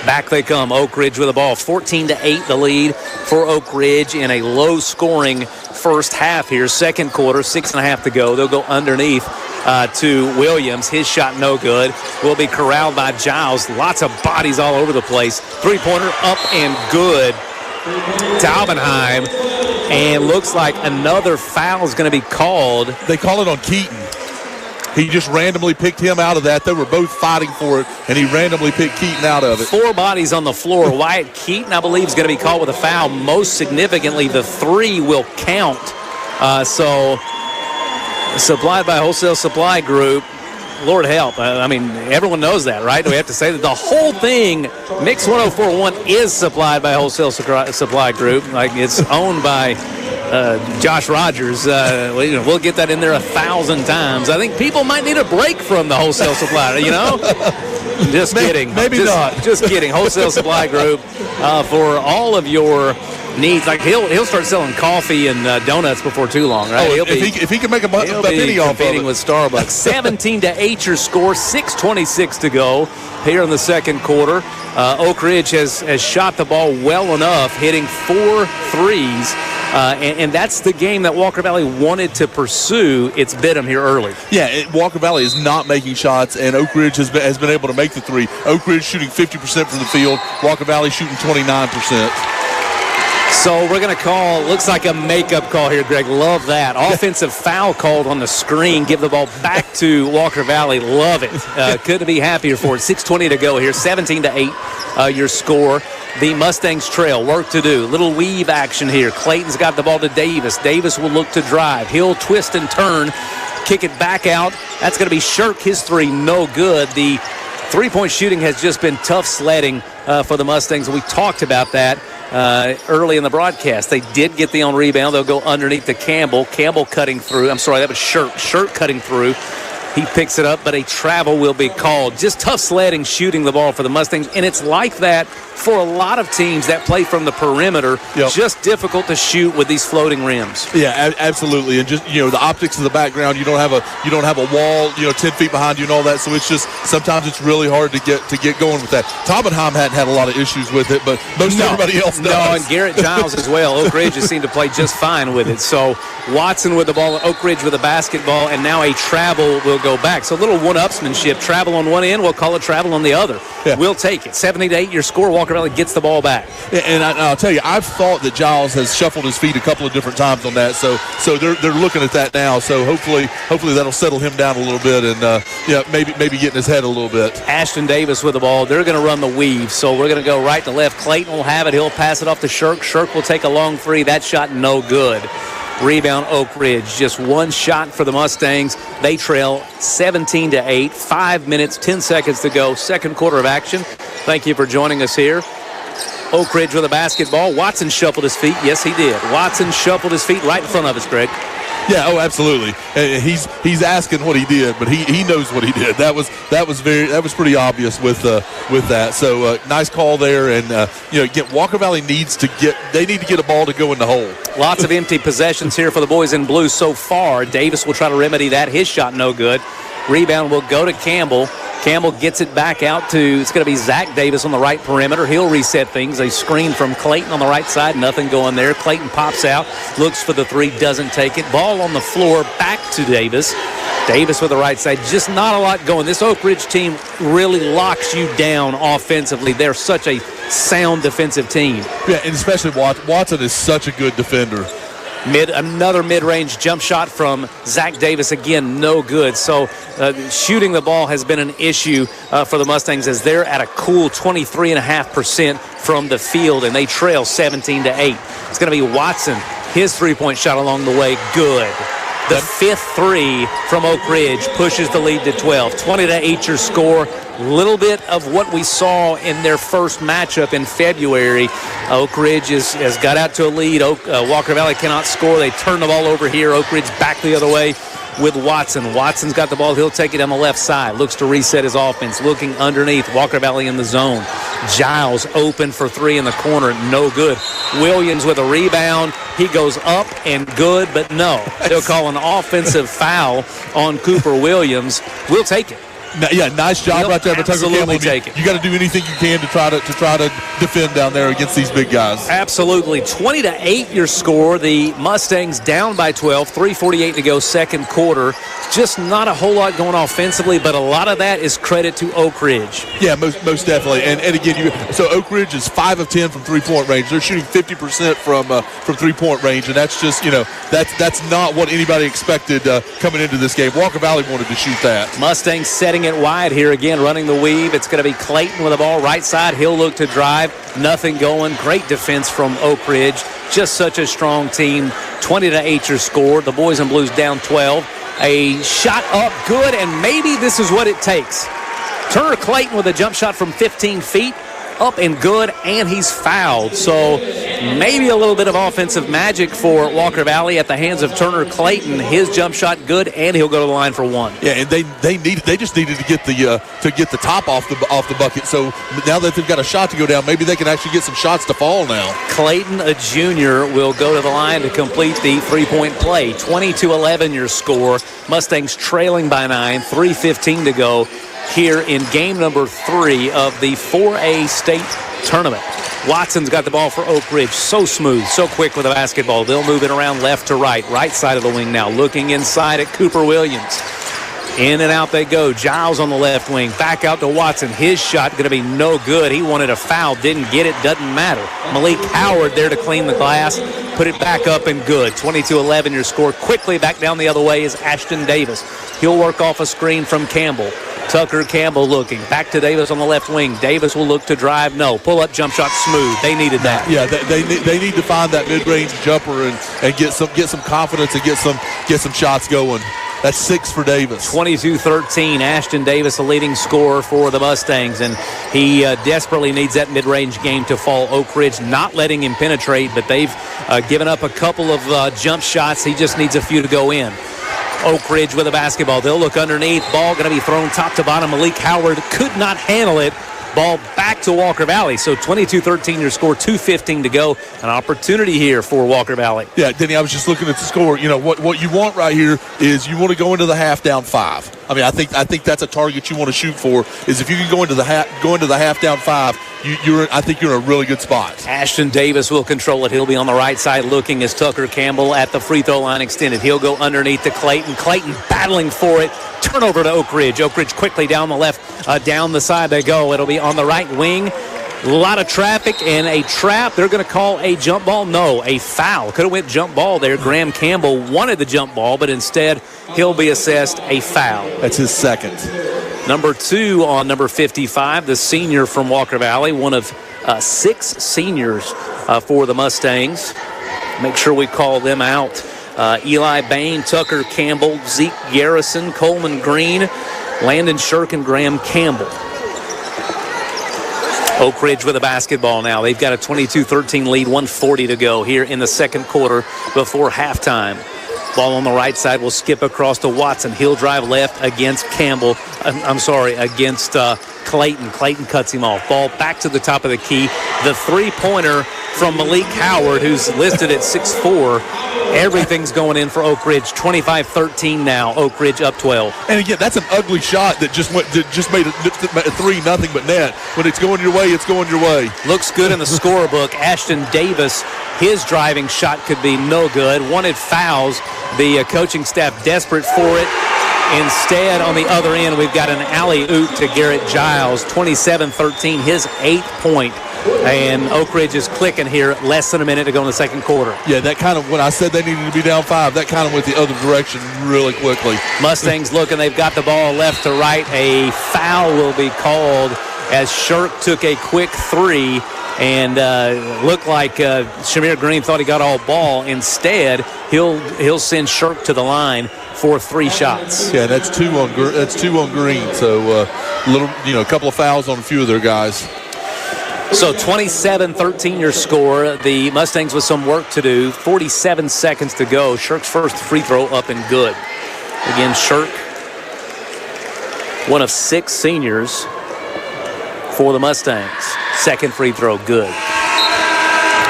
Back they come. Oak Ridge with the ball. 14-8 the lead for Oak Ridge in a low-scoring first half here. Second quarter, 6.5 to go. They'll go underneath to Williams. His shot no good. Will be corralled by Giles. Lots of bodies all over the place. Three-pointer up and good. Taubenheim. And looks like another foul is going to be called. They call it on Keaton. He just randomly picked him out of that. They were both fighting for it, and he randomly picked Keaton out of it. 4 bodies on the floor. Wyatt Keaton, I believe, is going to be called with a foul. Most significantly, the 3 will count. So, supplied by Wholesale Supply Group. Lord help. I mean, everyone knows that, right? Do we have to say that the whole thing, Mix 104.1, is supplied by Wholesale Supply Group. Like, it's owned by Josh Rogers. We'll get that in there 1,000 times. I think people might need a break from the Wholesale Supply, Just kidding. Maybe not. Just kidding. Wholesale Supply Group for all of your needs. Like he'll start selling coffee and donuts before too long, right? If he can make a penny off of it. Competing with Starbucks. 17-8 your score. 6:26 to go here in the second quarter. Oak Ridge has shot the ball well enough, hitting 4 threes. And that's the game that Walker Valley wanted to pursue. It's bit them here early. Yeah, Walker Valley is not making shots, and Oak Ridge has been able to make the 3. Oak Ridge shooting 50% from the field. Walker Valley shooting 29%. So we're going to call, looks like a makeup call here, Greg. Love that. Offensive foul called on the screen. Give the ball back to Walker Valley. Love it. Couldn't be happier for it. 6:20 to go here. 17-8 your score. The Mustangs trail. Work to do. Little weave action here. Clayton's got the ball to Davis. Davis will look to drive. He'll twist and turn. Kick it back out. That's going to be Shirk. His 3 no good. The three-point shooting has just been tough sledding for the Mustangs. We talked about that early in the broadcast. They did get the on rebound. They'll go underneath to Campbell. Campbell cutting through. I'm sorry, that was Shirk. Shirk cutting through. He picks it up, but a travel will be called. Just tough sledding, shooting the ball for the Mustangs, and it's like that for a lot of teams that play from the perimeter. Yep. Just difficult to shoot with these floating rims. Yeah, absolutely. And just the optics of the background. You don't have a wall 10 feet behind you and all that. So it's just sometimes it's really hard to get going with that. Taubenheim hadn't had a lot of issues with it, but everybody else does. No, and Garrett Giles as well. Oak Ridge has seemed to play just fine with it. So Watson with the ball, Oak Ridge with the basketball, and now a travel will go back. So a little one-upsmanship. Travel on one end, we'll call it travel on the other. Yeah. We'll take it. 70-8 your score. Walker Valley gets the ball back. Yeah, and I'll tell you, I've thought that Giles has shuffled his feet a couple of different times on that. So they're looking at that now. So hopefully that'll settle him down a little bit and maybe get in his head a little bit. Ashton Davis with the ball. They're going to run the weave. So we're going to go right to left. Clayton will have it. He'll pass it off to Shirk. Shirk will take a long 3. That shot no good. Rebound Oak Ridge. Just one shot for the Mustangs. They trail 17-8. 5 minutes, 10 seconds to go. Second quarter of action. Thank you for joining us here. Oak Ridge with a basketball. Watson shuffled his feet. Yes, he did. Watson shuffled his feet right in front of us, Greg. Yeah, absolutely. He's asking what he did, but he knows what he did. That was pretty obvious with that. So nice call there, and Walker Valley needs to get a ball to go in the hole. Lots of empty possessions here for the boys in blue so far. Davis will try to remedy that. His shot no good. Rebound will go to Campbell. Campbell gets it back out to, it's going to be Zach Davis on the right perimeter. He'll reset things. A screen from Clayton on the right side. Nothing going there. Clayton pops out, looks for the 3, doesn't take it. Ball on the floor, back to Davis. Davis with the right side. Just not a lot going. This Oak Ridge team really locks you down offensively. They're such a sound defensive team. Yeah, and especially Watson is such a good defender. Another mid-range jump shot from Zach Davis. Again, no good. So shooting the ball has been an issue for the Mustangs as they're at a cool 23.5% from the field, and they trail 17-8. It's going to be Watson. His three-point shot along the way, good. The 5th 3 from Oak Ridge pushes the lead to 12. 20-8 your score. Little bit of what we saw in their first matchup in February. Oak Ridge has got out to a lead. Walker Valley cannot score. They turn the ball over here. Oak Ridge back the other way with Watson. Watson's got the ball. He'll take it on the left side. Looks to reset his offense. Looking underneath. Walker Valley in the zone. Giles open for three in the corner, no good. Williams with a rebound. He goes up and good, but no. They'll call an offensive foul on Cooper Williams. We'll take it. Yeah, nice job right there by Tucker Campbell. You got to do anything you can to try to defend down there against these big guys. Absolutely. 20-8 your score. The Mustangs down by 12. 3:48 to go, second quarter. Just not a whole lot going offensively, but a lot of that is credit to Oak Ridge. Yeah, most definitely. And again, so Oak Ridge is 5 of 10 from 3-point range. They're shooting 50% from 3-point range, and that's just that's not what anybody expected coming into this game. Walker Valley wanted to shoot that. Mustangs setting it wide here again, running the weave. It's going to be Clayton with the ball right side. He'll look to drive. Nothing going. Great defense from Oak Ridge. Just such a strong team. 20-8 your score. The boys in blues down 12. A shot up, good, and maybe this is what it takes. Turner Clayton with a jump shot from 15 feet. Up and good, and he's fouled. So maybe a little bit of offensive magic for Walker Valley at the hands of Turner Clayton. His jump shot good, and he'll go to the line for one. Yeah, and they just needed to get the top off the bucket. So now that they've got a shot to go down, maybe they can actually get some shots to fall now. Clayton, a junior, will go to the line to complete the three-point play. 20-11 your score. Mustangs trailing by 9. 3:15 to go here in game number 3 of the 4A state tournament. Watson's got the ball for Oak Ridge. So smooth, so quick with the basketball. They'll move it around left to right. Right side of the wing now. Looking inside at Cooper Williams. In and out they go. Giles on the left wing. Back out to Watson. His shot going to be no good. He wanted a foul. Didn't get it. Doesn't matter. Malik Howard there to clean the glass. Put it back up and good. 22-11 your score. Quickly back down the other way is Ashton Davis. He'll work off a screen from Campbell. Tucker Campbell looking. Back to Davis on the left wing. Davis will look to drive. No. Pull-up jump shot smooth. They needed that. Yeah, they need to find that mid-range jumper and get some confidence and get some shots going. That's 6 for Davis. 22-13. Ashton Davis, a leading scorer for the Mustangs, and he desperately needs that mid-range game to fall. Oak Ridge not letting him penetrate, but they've given up a couple of jump shots. He just needs a few to go in. Oak Ridge with a basketball. They'll look underneath. Ball going to be thrown top to bottom. Malik Howard could not handle it. Ball back to Walker Valley. So 22-13 your score, 2:15 to go. An opportunity here for Walker Valley. Yeah, Denny, I was just looking at the score. You know, what you want right here is you want to go into the half down 5. I mean, I think that's a target you want to shoot for, is if you can go into the half down 5, I think you're in a really good spot. Ashton Davis will control it. He'll be on the right side looking as Tucker Campbell at the free throw line extended. He'll go underneath to Clayton. Clayton battling for it. Turnover to Oak Ridge. Oak Ridge quickly down the left, down the side they go. It'll be on the right wing. A lot of traffic and a trap. They're going to call a jump ball. No, a foul. Could have went jump ball there. Graham Campbell wanted the jump ball, but instead he'll be assessed a foul. That's his second. Number 2 on number 55, the senior from Walker Valley, one of 6 seniors for the Mustangs. Make sure we call them out. Eli Bain, Tucker Campbell, Zeke Garrison, Coleman Green, Landon Shirk, and Graham Campbell. Oak Ridge with a basketball now. They've got a 22-13 lead, 1:40 to go here in the second quarter before halftime. Ball on the right side will skip across to Watson. He'll drive left against against Clayton. Clayton cuts him off. Ball back to the top of the key. The three-pointer from Malik Howard, who's listed at 6'4". Everything's going in for Oak Ridge. 25-13 now. Oak Ridge up 12. And again, that's an ugly shot that just made a 3 nothing but net. When it's going your way, it's going your way. Looks good in the scorebook. Ashton Davis, his driving shot could be no good. Wanted fouls. The coaching staff desperate for it. Instead, on the other end, we've got an alley-oop to Garrett Giles. 27-13, his 8th point. And Oak Ridge is clicking here. Less than a minute to go in the second quarter. Yeah, that kind of, when I said they needed to be down 5, that kind of went the other direction really quickly. Mustangs looking. They've got the ball left to right. A foul will be called as Shirk took a quick 3. And looked like Shamir Green thought he got all ball. Instead, he'll send Shirk to the line for 3 shots. Yeah, that's 2 on Green. So a couple of fouls on a few of their guys. So 27-13 your score. The Mustangs with some work to do. 47 seconds to go. Shirk's first free throw up and good. Again, Shirk, one of 6 seniors for the Mustangs. Second free throw, good.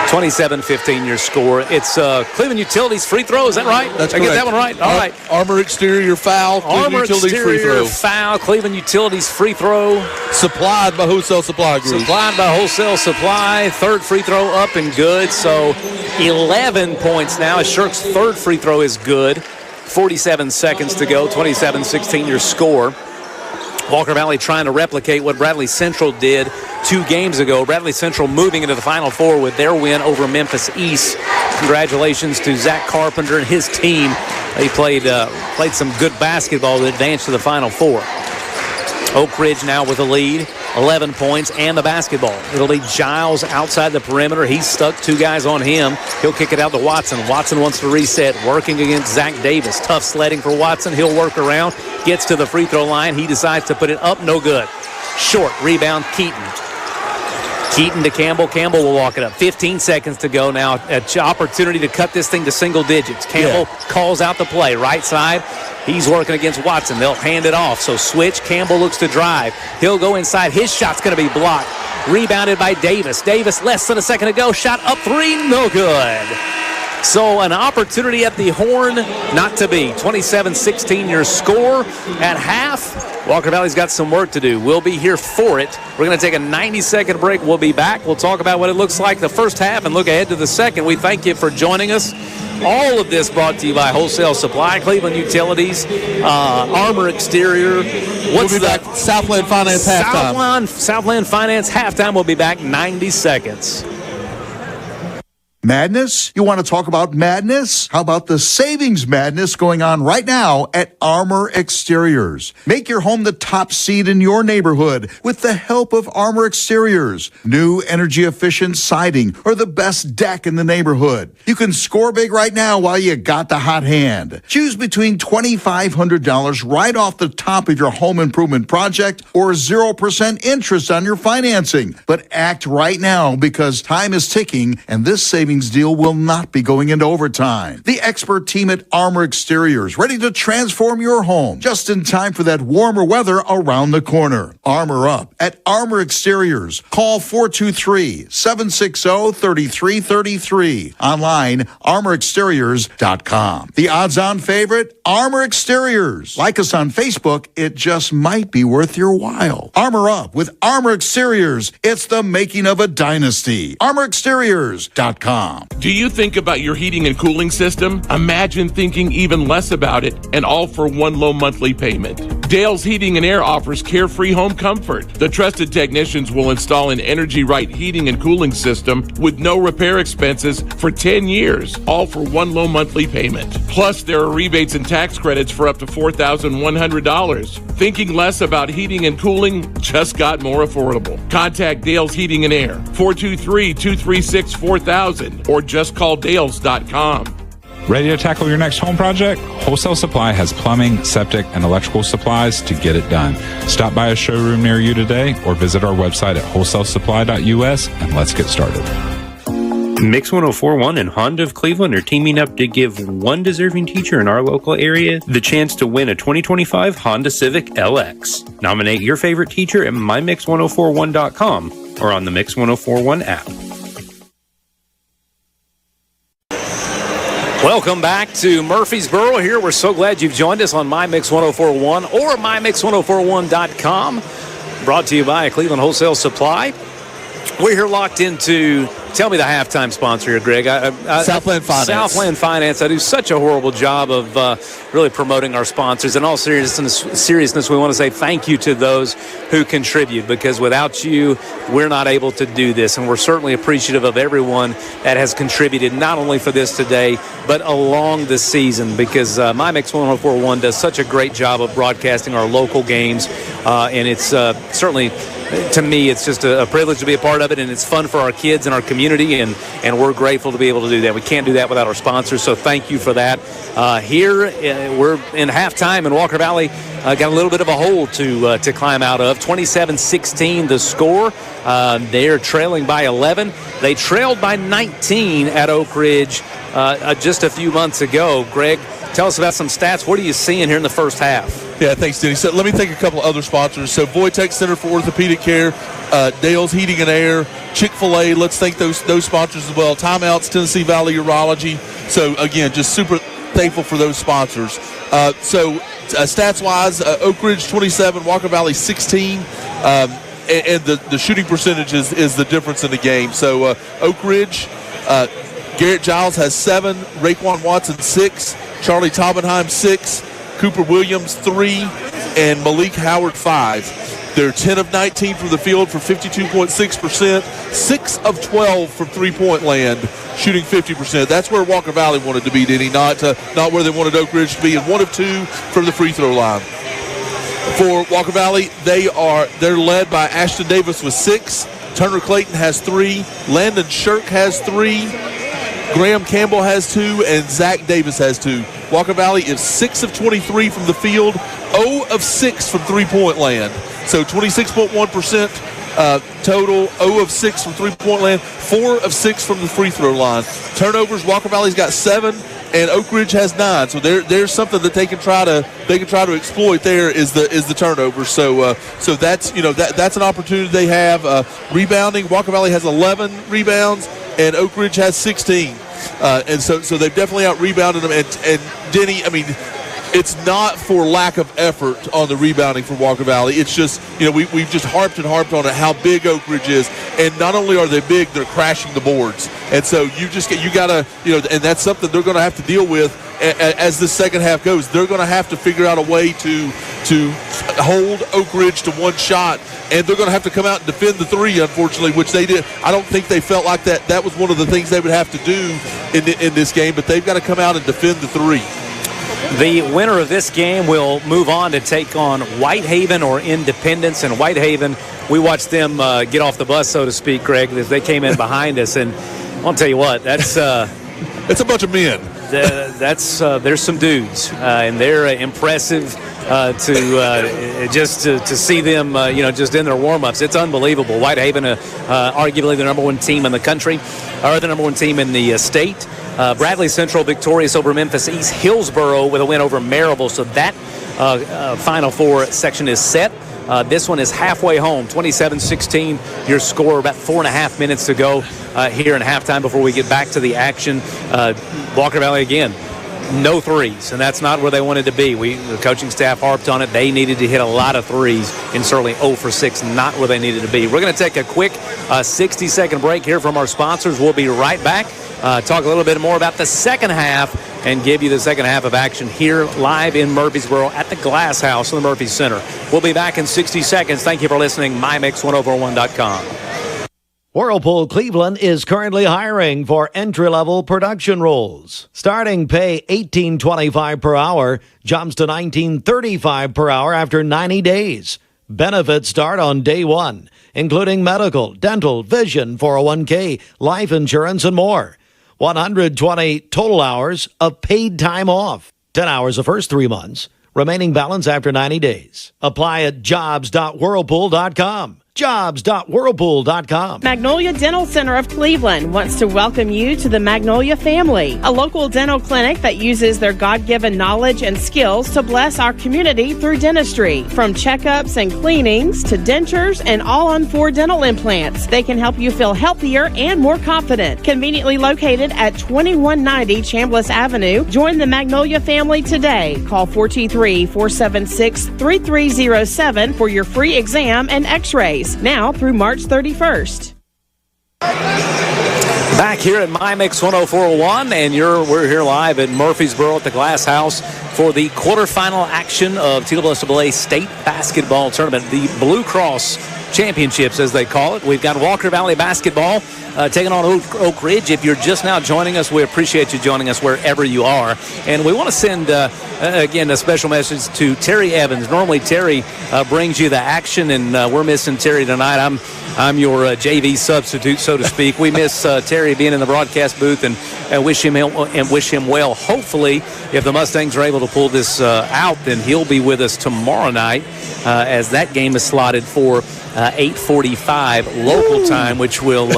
27-15 your score. It's Cleveland Utilities free throw. Is that right? That's Did I correct. get that one right? All right. Armor Exterior foul. Cleveland Armor Utilities free Exterior throw. foul. Cleveland Utilities free throw. Supplied by Wholesale Supply Group. Supplied by Wholesale Supply. Third free throw up and good. So 11 points now. Shirk's third free throw is good. 47 seconds to go. 27-16 your score. Walker Valley trying to replicate what Bradley Central did 2 games ago. Bradley Central moving into the Final Four with their win over Memphis East. Congratulations to Zach Carpenter and his team. They played some good basketball to advance to the Final Four. Oak Ridge now with a lead, 11 points and the basketball. It'll be Giles outside the perimeter. He's stuck 2 guys on him. He'll kick it out to Watson. Watson wants to reset, working against Zach Davis. Tough sledding for Watson. He'll work around, gets to the free throw line. He decides to put it up, no good. Short, rebound, Keaton. Keaton to Campbell. Campbell will walk it up. 15 seconds to go now. An opportunity to cut this thing to single digits. Campbell calls out the play. Right side. He's working against Watson. They'll hand it off. So switch. Campbell looks to drive. He'll go inside. His shot's going to be blocked. Rebounded by Davis. Davis, less than a second to go. Shot up 3. No good. So an opportunity at the horn, not to be. 27-16 your score at half. Walker Valley's got some work to do. We'll be here for it. We're going to take a 90-second break. We'll be back. We'll talk about what it looks like the first half and look ahead to the second. We thank you for joining us. All of this brought to you by Wholesale Supply, Cleveland Utilities, Armor Exterior. We'll be back. Southland Finance halftime. Southland Finance halftime. We'll be back 90 seconds. Madness? You want to talk about madness? How about the savings madness going on right now at Armor Exteriors? Make your home the top seed in your neighborhood with the help of Armor Exteriors. New energy-efficient siding or the best deck in the neighborhood. You can score big right now while you got the hot hand. Choose between $2,500 right off the top of your home improvement project or 0% interest on your financing. But act right now because time is ticking and this savings deal will not be going into overtime. The expert team at Armor Exteriors ready to transform your home just in time for that warmer weather around the corner. Armor up at Armor Exteriors. Call 423-760-3333. Online, armorexteriors.com. The odds-on favorite, Armor Exteriors. Like us on Facebook, it just might be worth your while. Armor up with Armor Exteriors. It's the making of a dynasty. armorexteriors.com. Do you think about your heating and cooling system? Imagine thinking even less about it and all for one low monthly payment. Dale's Heating and Air offers carefree home comfort. The trusted technicians will install an Energy Right heating and cooling system with no repair expenses for 10 years, all for one low monthly payment. Plus, there are rebates and tax credits for up to $4,100. Thinking less about heating and cooling just got more affordable. Contact Dale's Heating and Air, 423-236-4000, or just call Dales.com. Ready to tackle your next home project? Wholesale Supply has plumbing, septic, and electrical supplies to get it done. Stop by a showroom near you today or visit our website at wholesalesupply.us and let's get started. Mix 104.1 and Honda of Cleveland are teaming up to give one deserving teacher in our local area the chance to win a 2025 Honda Civic LX. Nominate your favorite teacher at mymix1041.com or on the Mix 1041 app. Welcome back to Murfreesboro here. We're so glad you've joined us on MyMix 1041 or mymix1041.com. Brought to you by Cleveland Wholesale Supply. We're here locked into, tell me the halftime sponsor here, Greg. Southland Finance. Southland Finance. I do such a horrible job of really promoting our sponsors. In all seriousness, we want to say thank you to those who contribute, because without you, we're not able to do this. And we're certainly appreciative of everyone that has contributed, not only for this today, but along the season, because MyMix 1041 does such a great job of broadcasting our local games. And it's certainly, to me, it's just a privilege to be a part of it, and it's fun for our kids and our community, and we're grateful to be able to do that. We can't do that without our sponsors, so thank you for that. Here, we're in halftime, and Walker Valley got a little bit of a hole to climb out of. 27-16 the score. They're trailing by 11. They trailed by 19 at Oak Ridge just a few months ago. Greg, tell us about some stats. What are you seeing here in the first half? Yeah, thanks, Denny. So let me thank a couple of other sponsors. So Voitech Center for Orthopedic Care, Dale's Heating and Air, Chick-fil-A. Let's thank those sponsors as well. Timeouts, Tennessee Valley Urology. So, again, just super thankful for those sponsors. Stats-wise, Oak Ridge 27, Walker Valley 16. And the shooting percentage is the difference in the game. So Oak Ridge, Garrett Giles has 7, Raekwon Watson 6, Charlie Taubenheim 6, Cooper Williams 3, and Malik Howard 5. They're 10 of 19 from the field for 52.6%, 6 of 12 from three-point land, shooting 50%. That's where Walker Valley wanted to be, Denny, not where they wanted Oak Ridge to be, and 1 of 2 from the free throw line. For Walker Valley, they're led by Ashton Davis with 6, Turner Clayton has 3, Landon Shirk has 3, Graham Campbell has 2, and Zach Davis has 2. Walker Valley is 6 of 23 from the field, 0 of 6 from three-point land. So 26.1% total, 0 of 6 from three-point land, 4 of 6 from the free throw line. Turnovers, Walker Valley's got 7, and Oak Ridge has 9. So there's something that they can try to exploit. There is the turnovers. So that's that's an opportunity they have. Rebounding, Walker Valley has 11 rebounds, and Oak Ridge has 16. And so they've definitely out-rebounded them. And Denny, I mean, it's not for lack of effort on the rebounding for Walker Valley. It's just, we've just harped on it, how big Oak Ridge is. And not only are they big, they're crashing the boards. And so you got to, and that's something they're going to have to deal with as the second half goes. They're going to have to figure out a way to hold Oak Ridge to one shot, and they're going to have to come out and defend the three, unfortunately, which they did. I don't think they felt like that was one of the things they would have to do in this game, but they've got to come out and defend the three. The winner of this game will move on to take on Whitehaven or Independence. And Whitehaven, we watched them get off the bus, so to speak, Greg, as they came in behind us. And I'll tell you what, that's it's a bunch of men. There's some dudes, and they're impressive to see them, just in their warm-ups. It's unbelievable. Whitehaven, arguably the number 1 team in the country, or the number 1 team in the state. Bradley Central victorious over Memphis East. Hillsboro with a win over Marable. So that Final Four section is set. This one is halfway home, 27-16. Your score, about 4.5 minutes to go here in halftime before we get back to the action. Walker Valley again, no threes, and that's not where they wanted to be. The coaching staff harped on it. They needed to hit a lot of threes, and certainly 0 for 6, not where they needed to be. We're going to take a quick 60-second break here from our sponsors. We'll be right back. Talk a little bit more about the second half and give you the second half of action here live in Murfreesboro at the Glass House in the Murphy Center. We'll be back in 60 seconds. Thank you for listening. MyMix1041.com. Whirlpool Cleveland is currently hiring for entry-level production roles. Starting pay $18.25 per hour, jumps to $19.35 per hour after 90 days. Benefits start on day 1, including medical, dental, vision, 401k, life insurance, and more. 120 total hours of paid time off. 10 hours the first 3 months. Remaining balance after 90 days. Apply at jobs.whirlpool.com. jobs.whirlpool.com. Magnolia Dental Center of Cleveland wants to welcome you to the Magnolia family, a local dental clinic that uses their God-given knowledge and skills to bless our community through dentistry. From checkups and cleanings to dentures and all-on-4 dental implants, they can help you feel healthier and more confident. Conveniently located at 2190 Chambliss Avenue, join the Magnolia family today. Call 423-476-3307 for your free exam and x-rays. Now through March 31st. Back here at MyMix 104.1, and we're here live at Murfreesboro at the Glass House for the quarterfinal action of TSSAA State Basketball Tournament, the Blue Cross Championships, as they call it. We've got Walker Valley basketball taking on Oak Ridge. If you're just now joining us, we appreciate you joining us wherever you are. And we want to send, again, a special message to Terry Evans. Normally, Terry brings you the action, and we're missing Terry tonight. I'm your JV substitute, so to speak. We miss Terry being in the broadcast booth, and wish him well. Hopefully, if the Mustangs are able to pull this out, then he'll be with us tomorrow night as that game is slotted for 8:45 local time, which will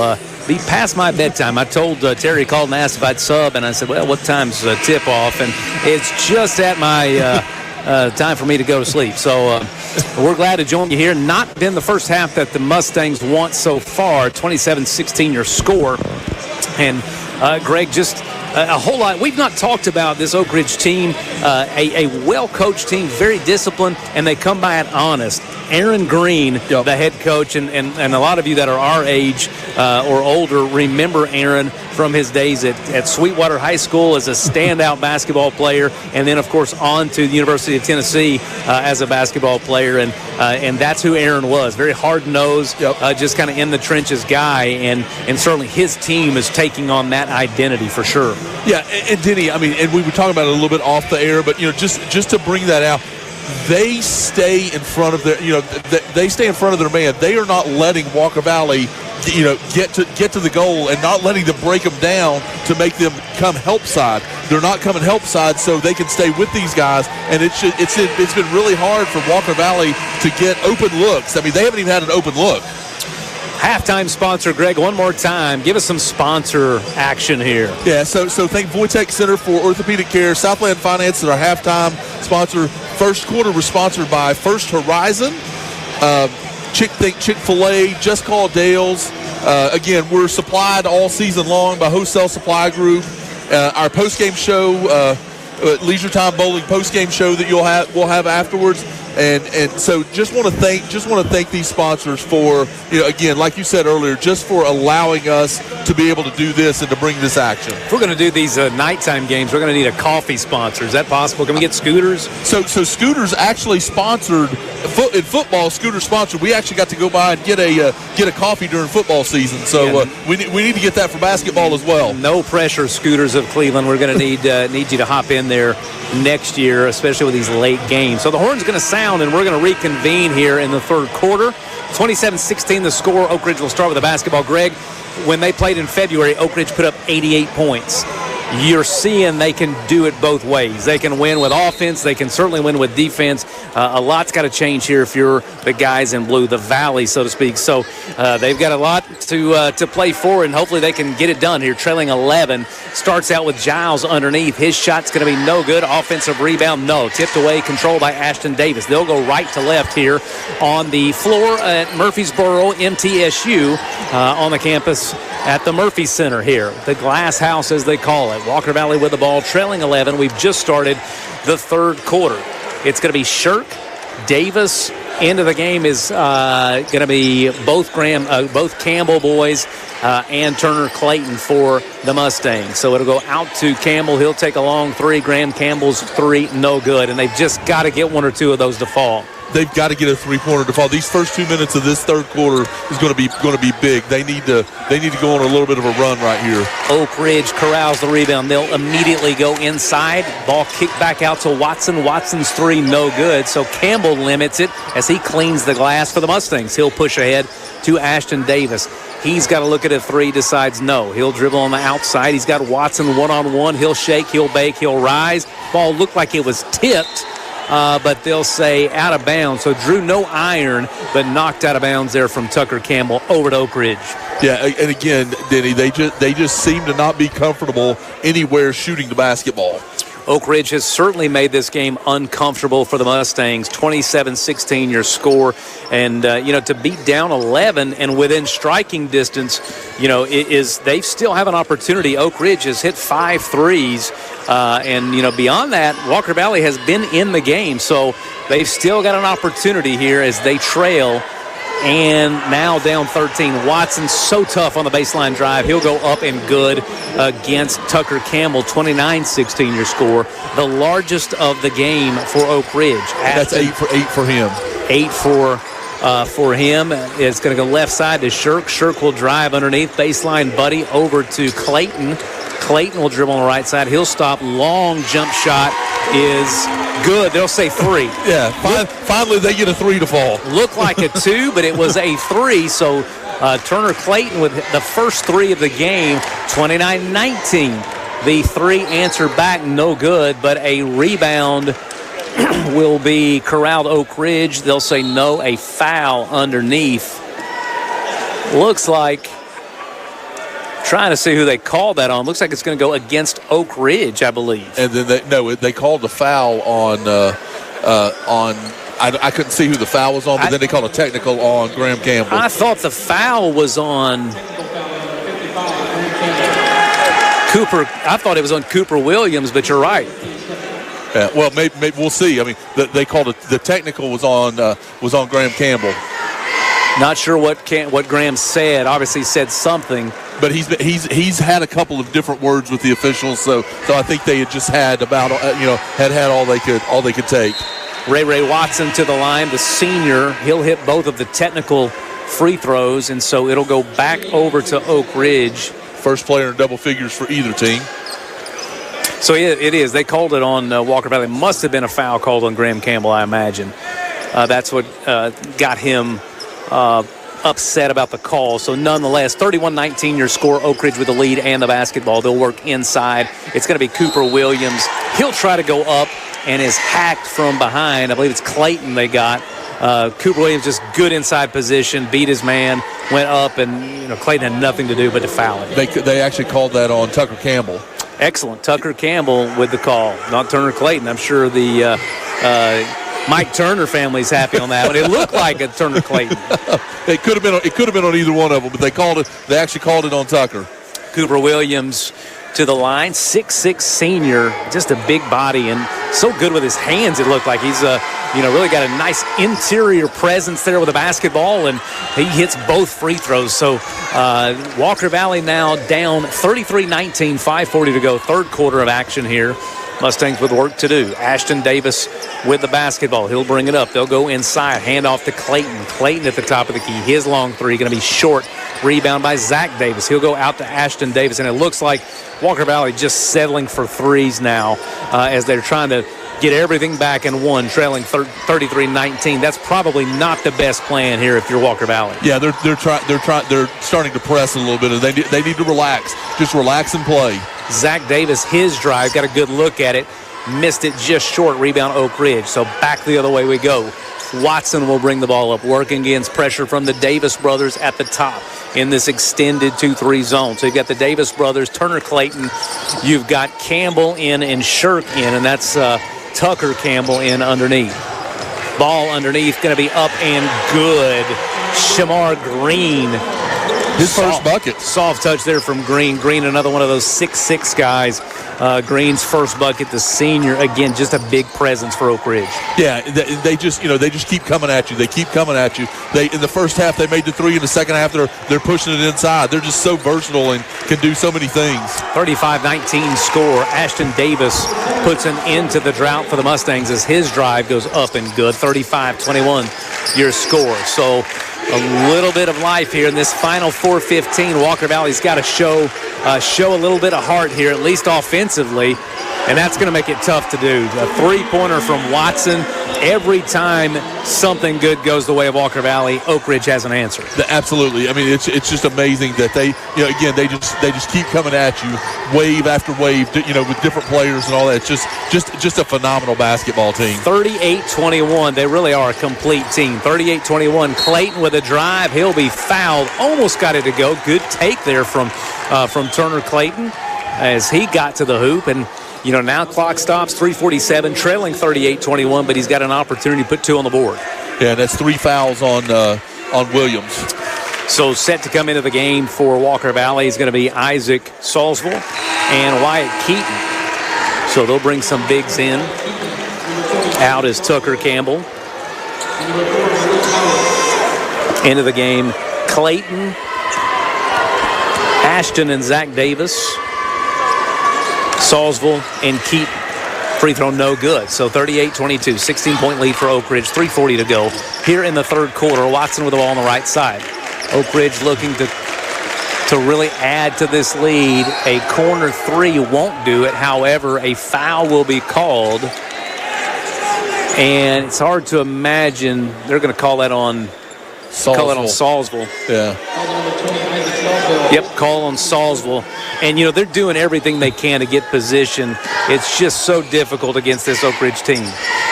be past my bedtime. I told Terry, called and asked if I'd sub, and I said, well, what time's tip-off? And it's just at my time for me to go to sleep. So we're glad to join you here. Not been the first half that the Mustangs want so far. 27-16 your score. And Greg, just a whole lot. We've not talked about this Oak Ridge team, a well-coached team, very disciplined, and they come by it honest. Aaron Green, the head coach, and a lot of you that are our age or older remember Aaron from his days at Sweetwater High School as a standout basketball player, and then, of course, on to the University of Tennessee as a basketball player, and that's who Aaron was. Very hard-nosed, just kind of in-the-trenches guy, and certainly his team is taking on that identity for sure. Yeah, and Denny, I mean, and we were talking about it a little bit off the air, but, just to bring that out, they stay in front of they stay in front of their man. They are not letting Walker Valley, get to the goal and not letting them break them down to make them come help side. They're not coming help side, so they can stay with these guys. And it's been really hard for Walker Valley to get open looks. I mean, they haven't even had an open look. Halftime sponsor, Greg, one more time. Give us some sponsor action here. Yeah, so thank Voitech Center for Orthopedic Care. Southland Finance is our halftime sponsor. First quarter was sponsored by First Horizon, Chick-fil-A, Just Call Dale's. Again, we're supplied all season long by Wholesale Supply Group. Our post-game show, Leisure Time Bowling post-game show that we'll have afterwards. And so just want to thank these sponsors for, again, like you said earlier, just for allowing us to be able to do this and to bring this action. If we're going to do these nighttime games, we're going to need a coffee sponsor. Is that possible? Can we get Scooters? So Scooters actually sponsored in football. Scooters sponsored. We actually got to go by and get a coffee during football season. So we need to get that for basketball as well. No pressure, Scooters of Cleveland. We're going to need you to hop in there next year, especially with these late games. So the horn's going to sound, and we're going to reconvene here in the third quarter. 27-16 the score. Oak Ridge will start with the basketball. Greg, when they played in February, Oak Ridge put up 88 points. You're seeing they can do it both ways. They can win with offense. They can certainly win with defense. A lot's got to change here if you're the guys in blue, the Valley, so to speak. So they've got a lot to play for, and hopefully they can get it done here. Trailing 11. Starts out with Giles underneath. His shot's going to be no good. Offensive rebound, no. Tipped away, controlled by Ashton Davis. They'll go right to left here on the floor at Murfreesboro MTSU on the campus at the Murphy Center here. The Glass House, as they call it. Walker Valley with the ball, trailing 11. We've just started the third quarter. It's going to be Shirk, Davis. Into the game is going to be both Campbell boys and Turner Clayton for the Mustangs. So it'll go out to Campbell. He'll take a long three. Graham Campbell's three, no good. And they've just got to get one or two of those to fall. They've got to get a three-pointer to fall. These first 2 minutes of this third quarter is going to be big. They need to go on a little bit of a run right here. Oak Ridge corrals the rebound. They'll immediately go inside. Ball kicked back out to Watson. Watson's three, no good. So Campbell limits it as he cleans the glass for the Mustangs. He'll push ahead to Ashton Davis. He's got to look at a three, decides no. He'll dribble on the outside. He's got Watson one-on-one. He'll shake, he'll bake, he'll rise. Ball looked like it was tipped. But they'll say out of bounds. So drew no iron, but knocked out of bounds there from Tucker Campbell over to Oak Ridge. Yeah, and again, Denny, they just seem to not be comfortable anywhere shooting the basketball. Oak Ridge has certainly made this game uncomfortable for the Mustangs. 27-16 your score. And, to beat down 11 and within striking distance, they still have an opportunity. Oak Ridge has hit 5 threes. And beyond that, Walker Valley has been in the game. So they've still got an opportunity here as they trail. And now down 13. Watson so tough on the baseline drive. He'll go up and good against Tucker Campbell. 29-16 your score. The largest of the game for Oak Ridge. That's 8 for him. 8 for him. It's going to go left side to Shirk. Shirk will drive underneath. Baseline Buddy over to Clayton. Clayton will dribble on the right side. He'll stop. Long jump shot is good. They'll say 3. Yeah, finally they get a 3 to fall. Looked like a 2, but it was a 3. So Turner Clayton with the first 3 of the game, 29-19. The 3 answer back, no good, but a rebound will be corralled Oak Ridge. They'll say no, a foul underneath. Looks like, trying to see who they called that on. Looks like it's going to go against Oak Ridge, I believe. And then they called the foul on I couldn't see who the foul was on, but then they called a technical on Graham Campbell. I thought the foul was on Cooper. I thought it was on Cooper Williams, but you're right. Yeah, well, maybe we'll see. I mean, they called it. The technical was on Graham Campbell. Not sure what Graham said. Obviously said something. But he's had a couple of different words with the officials, so I think they had just had about had all they could take. Ray Watson to the line, the senior. He'll hit both of the technical free throws, and so it'll go back over to Oak Ridge. First player in double figures for either team. So it is. They called it on Walker Valley. Must have been a foul called on Graham Campbell, I imagine. That's what got him upset about the call. So nonetheless, 31-19 your score. Oak Ridge with the lead and the basketball. They'll work inside. It's going to be Cooper Williams. He'll try to go up and is hacked from behind. I believe it's Clayton they got. Cooper Williams just good inside position, beat his man, went up, and Clayton had nothing to do but to foul him. They actually called that on Tucker Campbell. Excellent. Tucker Campbell with the call, not Turner Clayton. I'm sure the Mike Turner family's happy on that one. It looked like a Turner Clayton. It could have been on either one of them, but they actually called it on Tucker. Cooper Williams to the line, 6'6" senior, just a big body and so good with his hands. It looked like he's really got a nice interior presence there with the basketball, and he hits both free throws. So Walker Valley now down 33-19, 5:40 to go, third quarter of action here. Mustangs with work to do. Ashton Davis with the basketball. He'll bring it up. They'll go inside. Hand off to Clayton. Clayton at the top of the key. His long three going to be short. Rebound by Zach Davis. He'll go out to Ashton Davis. And it looks like Walker Valley just settling for threes now as they're trying to get everything back in one, trailing 33-19. That's probably not the best plan here if you're Walker Valley. Yeah, they're starting to press a little bit. They need to relax. Just relax and play. Zach Davis, his drive, got a good look at it. Missed it just short. Rebound Oak Ridge. So back the other way we go. Watson will bring the ball up, working against pressure from the Davis brothers at the top in this extended 2-3 zone. So you've got the Davis brothers, Turner Clayton. You've got Campbell in and Shirk in, and that's Tucker Campbell in underneath. Ball underneath, going to be up and good. Shamar Green. His first bucket. Soft touch there from Green. Green, another one of those 6'6" guys. Green's first bucket, the senior. Again, just a big presence for Oak Ridge. Yeah, they just keep coming at you. They keep coming at you. In the first half they made the three. In the second half they're pushing it inside. They're just so versatile and can do so many things. 35-19 score. Ashton Davis puts an end to the drought for the Mustangs as his drive goes up and good. 35-21 your score. So a little bit of life here in this final 4:15. Walker Valley's got to show a little bit of heart here, at least offensively, and that's going to make it tough to do. A three-pointer from Watson. Every time something good goes the way of Walker Valley, Oak Ridge has an answer. Absolutely. I mean, it's just amazing that they just keep coming at you, wave after wave, with different players and all that. It's just a phenomenal basketball team. 38-21. They really are a complete team. 38-21. Clayton with a drive. He'll be fouled. Almost got it to go. Good take there from Turner Clayton as he got to the hoop. And now clock stops, 3:47, trailing 38-21, but he's got an opportunity to put two on the board. Yeah, that's three fouls on Williams. So set to come into the game for Walker Valley is going to be Isaac Salzville and Wyatt Keaton. So they'll bring some bigs in. Out is Tucker Campbell. Into the game, Clayton, Ashton and Zach Davis, Salzville and Keaton. Free throw no good. So 38-22, 16-point lead for Oak Ridge, 3:40 to go here in the third quarter. Watson with the ball on the right side. Oak Ridge looking to really add to this lead. A corner three won't do it. However, a foul will be called. And it's hard to imagine they're going to call that on Salzville. Yeah. Yep, call on Salzville. And, they're doing everything they can to get position. It's just so difficult against this Oak Ridge team.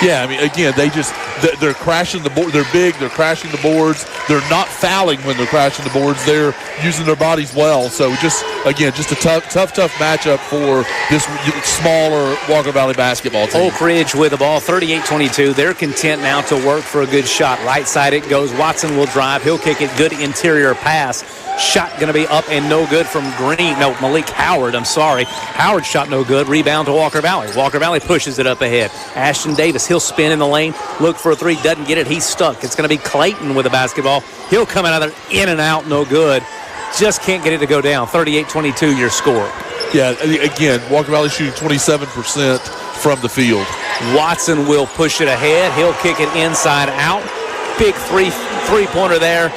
Yeah, I mean, again, they they're crashing the board. They're big. They're crashing the boards. They're not fouling when they're crashing the boards. They're using their bodies well. So just a tough matchup for this smaller Walker Valley basketball team. Oak Ridge with the ball, 38-22. They're content now to work for a good shot. Right side it goes. Watson will drive. He'll kick it. Good interior pass. Shot going to be up and no good from Malik Howard. I'm sorry. Howard shot no good. Rebound to Walker Valley. Walker Valley pushes it up ahead. Ashton Davis, he'll spin in the lane. Look for a three. Doesn't get it. He's stuck. It's going to be Clayton with the basketball. He'll come out of there in and out. No good. Just can't get it to go down. 38-22 your score. Yeah, again, Walker Valley shooting 27% from the field. Watson will push it ahead. He'll kick it inside out. Big three-pointer there.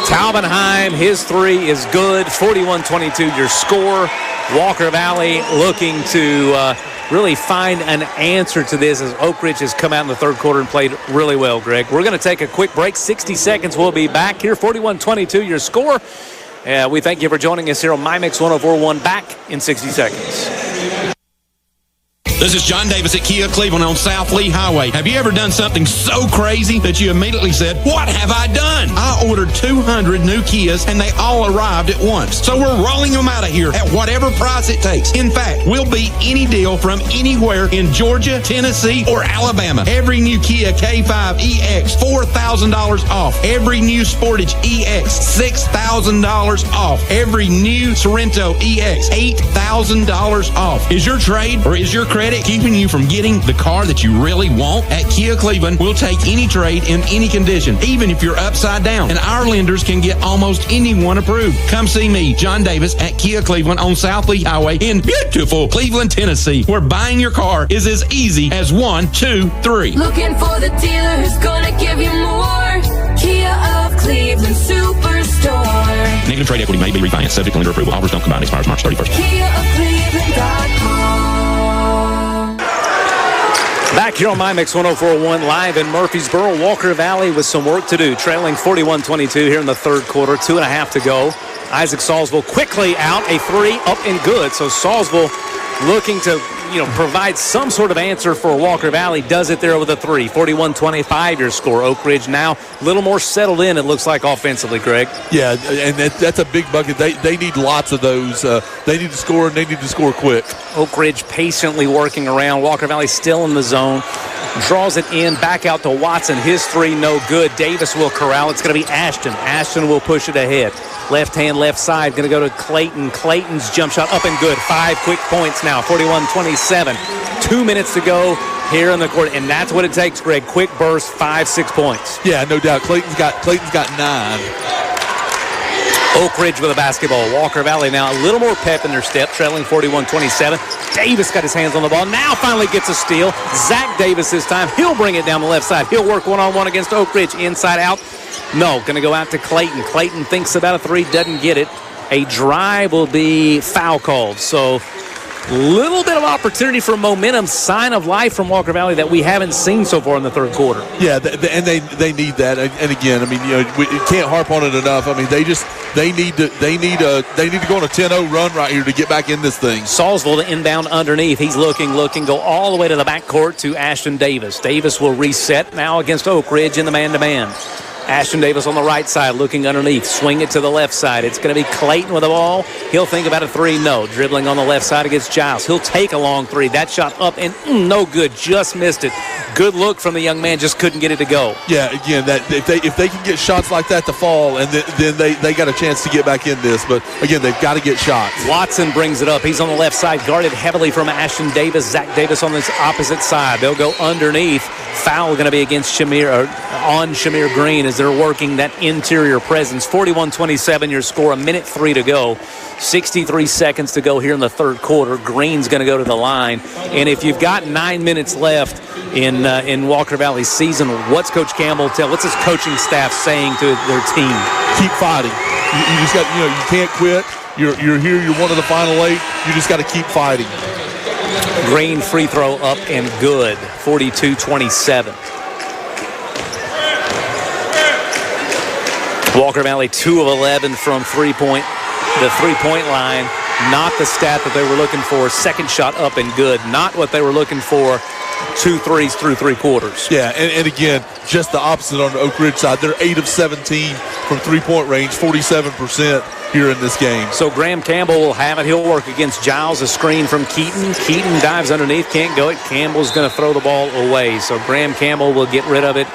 Talbenheim, his three is good. 41-22 your score. Walker Valley looking to really find an answer to this as Oak Ridge has come out in the third quarter and played really well, Greg. We're going to take a quick break. 60 seconds. We'll be back here. 41-22 your score. We thank you for joining us here on MyMix 104.1. Back in 60 seconds. This is John Davis at Kia Cleveland on South Lee Highway. Have you ever done something so crazy that you immediately said, "What have I done?" I ordered 200 new Kias and they all arrived at once. So we're rolling them out of here at whatever price it takes. In fact, we'll beat any deal from anywhere in Georgia, Tennessee, or Alabama. Every new Kia K5 EX, $4,000 off. Every new Sportage EX, $6,000 off. Every new Sorrento EX, $8,000 off. Is your trade or is your credit keeping you from getting the car that you really want? At Kia Cleveland, we'll take any trade in any condition, even if you're upside down. And our lenders can get almost anyone approved. Come see me, John Davis, at Kia Cleveland on South Lee Highway in beautiful Cleveland, Tennessee, where buying your car is as easy as 1, 2, 3. Looking for the dealer who's gonna give you more. Kia of Cleveland Superstore. Negative trade equity may be refinanced, subject to lender approval. Offers don't combine. Expires March 31st. KiaofCleveland.com. Back here on MyMix 104.1 live in Murfreesboro. Walker Valley with some work to do. Trailing 41-22 here in the third quarter. 2.5 to go. Isaac Salisville quickly out. A three up and good. So Salisville looking to provide some sort of answer for Walker Valley. Does it there with a three. 41-25 your score. Oak Ridge now a little more settled in, it looks like, offensively, Greg. Yeah, and that's a big bucket. They need lots of those. They need to score, and they need to score quick. Oak Ridge patiently working around. Walker Valley still in the zone. Draws it in, back out to Watson. His three, no good. Davis will corral. It's going to be Ashton. Ashton will push it ahead. Left hand, left side, going to go to Clayton. Clayton's jump shot up and good. 5 quick points now, 41-27. 2 minutes to go here in the court, and that's what it takes, Greg. Quick burst, 5-6 points. Yeah, no doubt. Clayton's got 9. Oak Ridge with a basketball. Walker Valley now a little more pep in their step, trailing 41-27. Davis got his hands on the ball. Now finally gets a steal. Zach Davis this time. He'll bring it down the left side. He'll work one-on-one against Oak Ridge. Inside out. No, going to go out to Clayton. Clayton thinks about a three, doesn't get it. A drive will be foul called. So little bit of opportunity for momentum, sign of life from Walker Valley that we haven't seen so far in the third quarter. Yeah, and they need that. And again, I mean, we can't harp on it enough. I mean, they need to go on a 10-0 run right here to get back in this thing. Salisville to inbound underneath. He's looking, go all the way to the backcourt to Ashton Davis. Davis will reset now against Oak Ridge in the man-to-man. Ashton Davis on the right side looking underneath. Swing it to the left side. It's going to be Clayton with the ball. He'll think about a three. No. Dribbling on the left side against Giles. He'll take a long three. That shot up and no good. Just missed it. Good look from the young man. Just couldn't get it to go. Yeah, again, that if they can get shots like that to fall, and then they got a chance to get back in this. But, again, they've got to get shots. Watson brings it up. He's on the left side, guarded heavily from Ashton Davis. Zach Davis on this opposite side. They'll go underneath. Foul going to be against Shamir Green as they're working that interior presence. 41-27 your score, 1:03 to go. 63 seconds to go here in the third quarter. Green's going to go to the line. And if you've got 9 minutes left in Walker Valley's season, what's Coach Campbell what's his coaching staff saying to their team? Keep fighting. You just got, you can't quit. You're here. You're one of the final 8. You just got to keep fighting. Green free throw up and good. 42-27. Walker Valley 2 of 11 from the three-point line. Not the stat that they were looking for. Second shot up and good. Not what they were looking for 2 threes through 3 quarters. Yeah, and again, just the opposite on the Oak Ridge side. They're 8 of 17 from three-point range, 47% here in this game. So Graham Campbell will have it. He'll work against Giles. A screen from Keaton. Keaton dives underneath, can't go it. Campbell's going to throw the ball away. So Graham Campbell will get rid of it.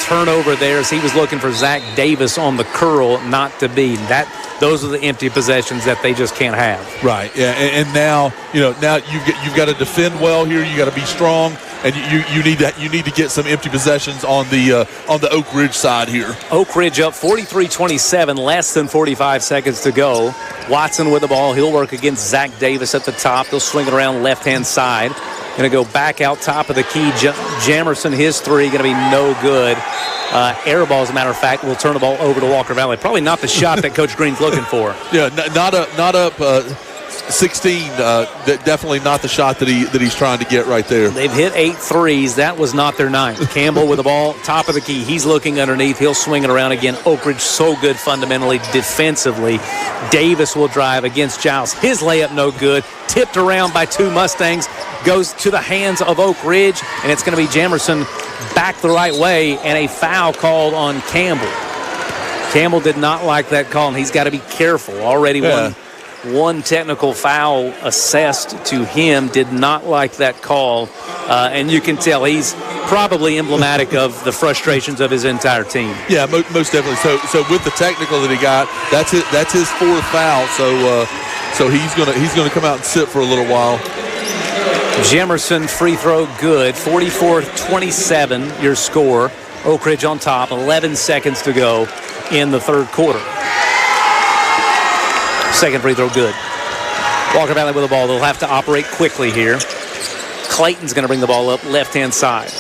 Turnover there as he was looking for Zach Davis on the curl, not to be. Those are the empty possessions that they just can't have. Right. Yeah. And now you've got to defend well here. You got to be strong, and you need to get some empty possessions on the Oak Ridge side here. Oak Ridge up 43-27, less than 45 seconds to go. Watson with the ball. He'll work against Zach Davis at the top. He'll swing it around left-hand side. Going to go back out top of the key. Jamerson, his three, going to be no good. Air ball, as a matter of fact, will turn the ball over to Walker Valley. Probably not the shot that Coach Green's looking for. Yeah, not up 16. Definitely not the shot that he's trying to get right there. They've hit 8 threes. That was not their ninth. Campbell with the ball, top of the key. He's looking underneath. He'll swing it around again. Oak Ridge so good fundamentally, defensively. Davis will drive against Giles. His layup no good. Tipped around by 2 Mustangs. Goes to the hands of Oak Ridge, and it's going to be Jamerson back the right way, and a foul called on Campbell. Campbell did not like that call, and he's got to be careful. Already one technical foul assessed to him. Did not like that call, and you can tell he's probably emblematic of the frustrations of his entire team. Yeah, most definitely. So with the technical that he got, that's his 4th foul. So he's gonna come out and sit for a little while. Jamerson free throw good. 44-27 your score. Oak Ridge on top. 11 seconds to go in the 3rd quarter. Second free throw good. Walker Valley with the ball. They'll have to operate quickly here. Clayton's going to bring the ball up left-hand side.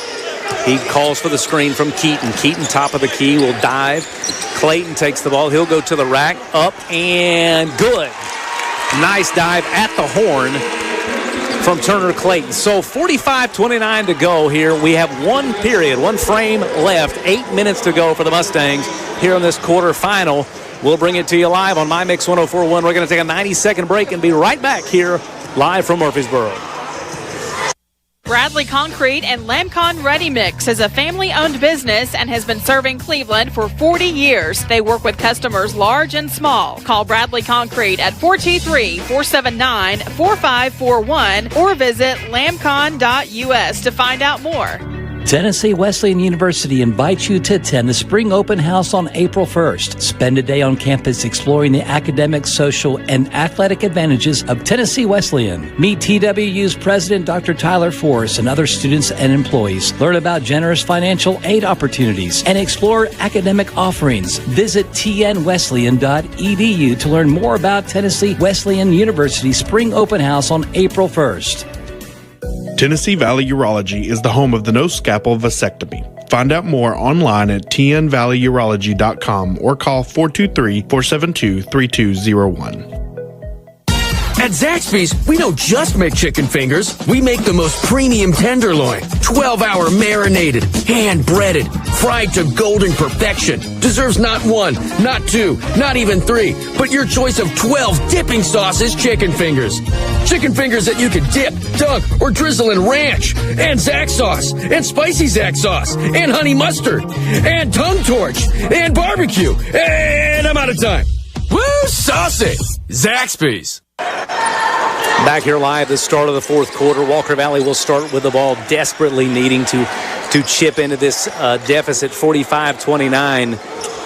He calls for the screen from Keaton. Keaton, top of the key, will dive. Clayton takes the ball. He'll go to the rack. Up and good. Nice dive at the horn from Turner Clayton. So 45-29 to go here. We have one frame left. 8 minutes to go for the Mustangs here in this quarterfinal. We'll bring it to you live on My Mix 104.1. We're going to take a 90-second break and be right back here live from Murfreesboro. Bradley Concrete and Lamcon Ready Mix is a family-owned business and has been serving Cleveland for 40 years. They work with customers large and small. Call Bradley Concrete at 423-479-4541 or visit lamcon.us to find out more. Tennessee Wesleyan University invites you to attend the Spring Open House on April 1st. Spend a day on campus exploring the academic, social, and athletic advantages of Tennessee Wesleyan. Meet TWU's President Dr. Tyler Forrest and other students and employees. Learn about generous financial aid opportunities and explore academic offerings. Visit tnwesleyan.edu to learn more about Tennessee Wesleyan University Spring Open House on April 1st. Tennessee Valley Urology is the home of the no-scalpel vasectomy. Find out more online at tnvalleyurology.com or call 423-472-3201. At Zaxby's, we don't just make chicken fingers. We make the most premium tenderloin, 12-hour marinated, hand-breaded, fried to golden perfection. Deserves not 1, not 2, not even 3, but your choice of 12 dipping sauces chicken fingers. Chicken fingers that you can dip, dunk, or drizzle in ranch, and Zax sauce, and spicy Zax sauce, and honey mustard, and tongue torch, and barbecue. And I'm out of time. Woo, saucy! Zaxby's. Back here live, the start of the 4th quarter. Walker Valley will start with the ball, desperately needing to chip into this deficit, 45-29,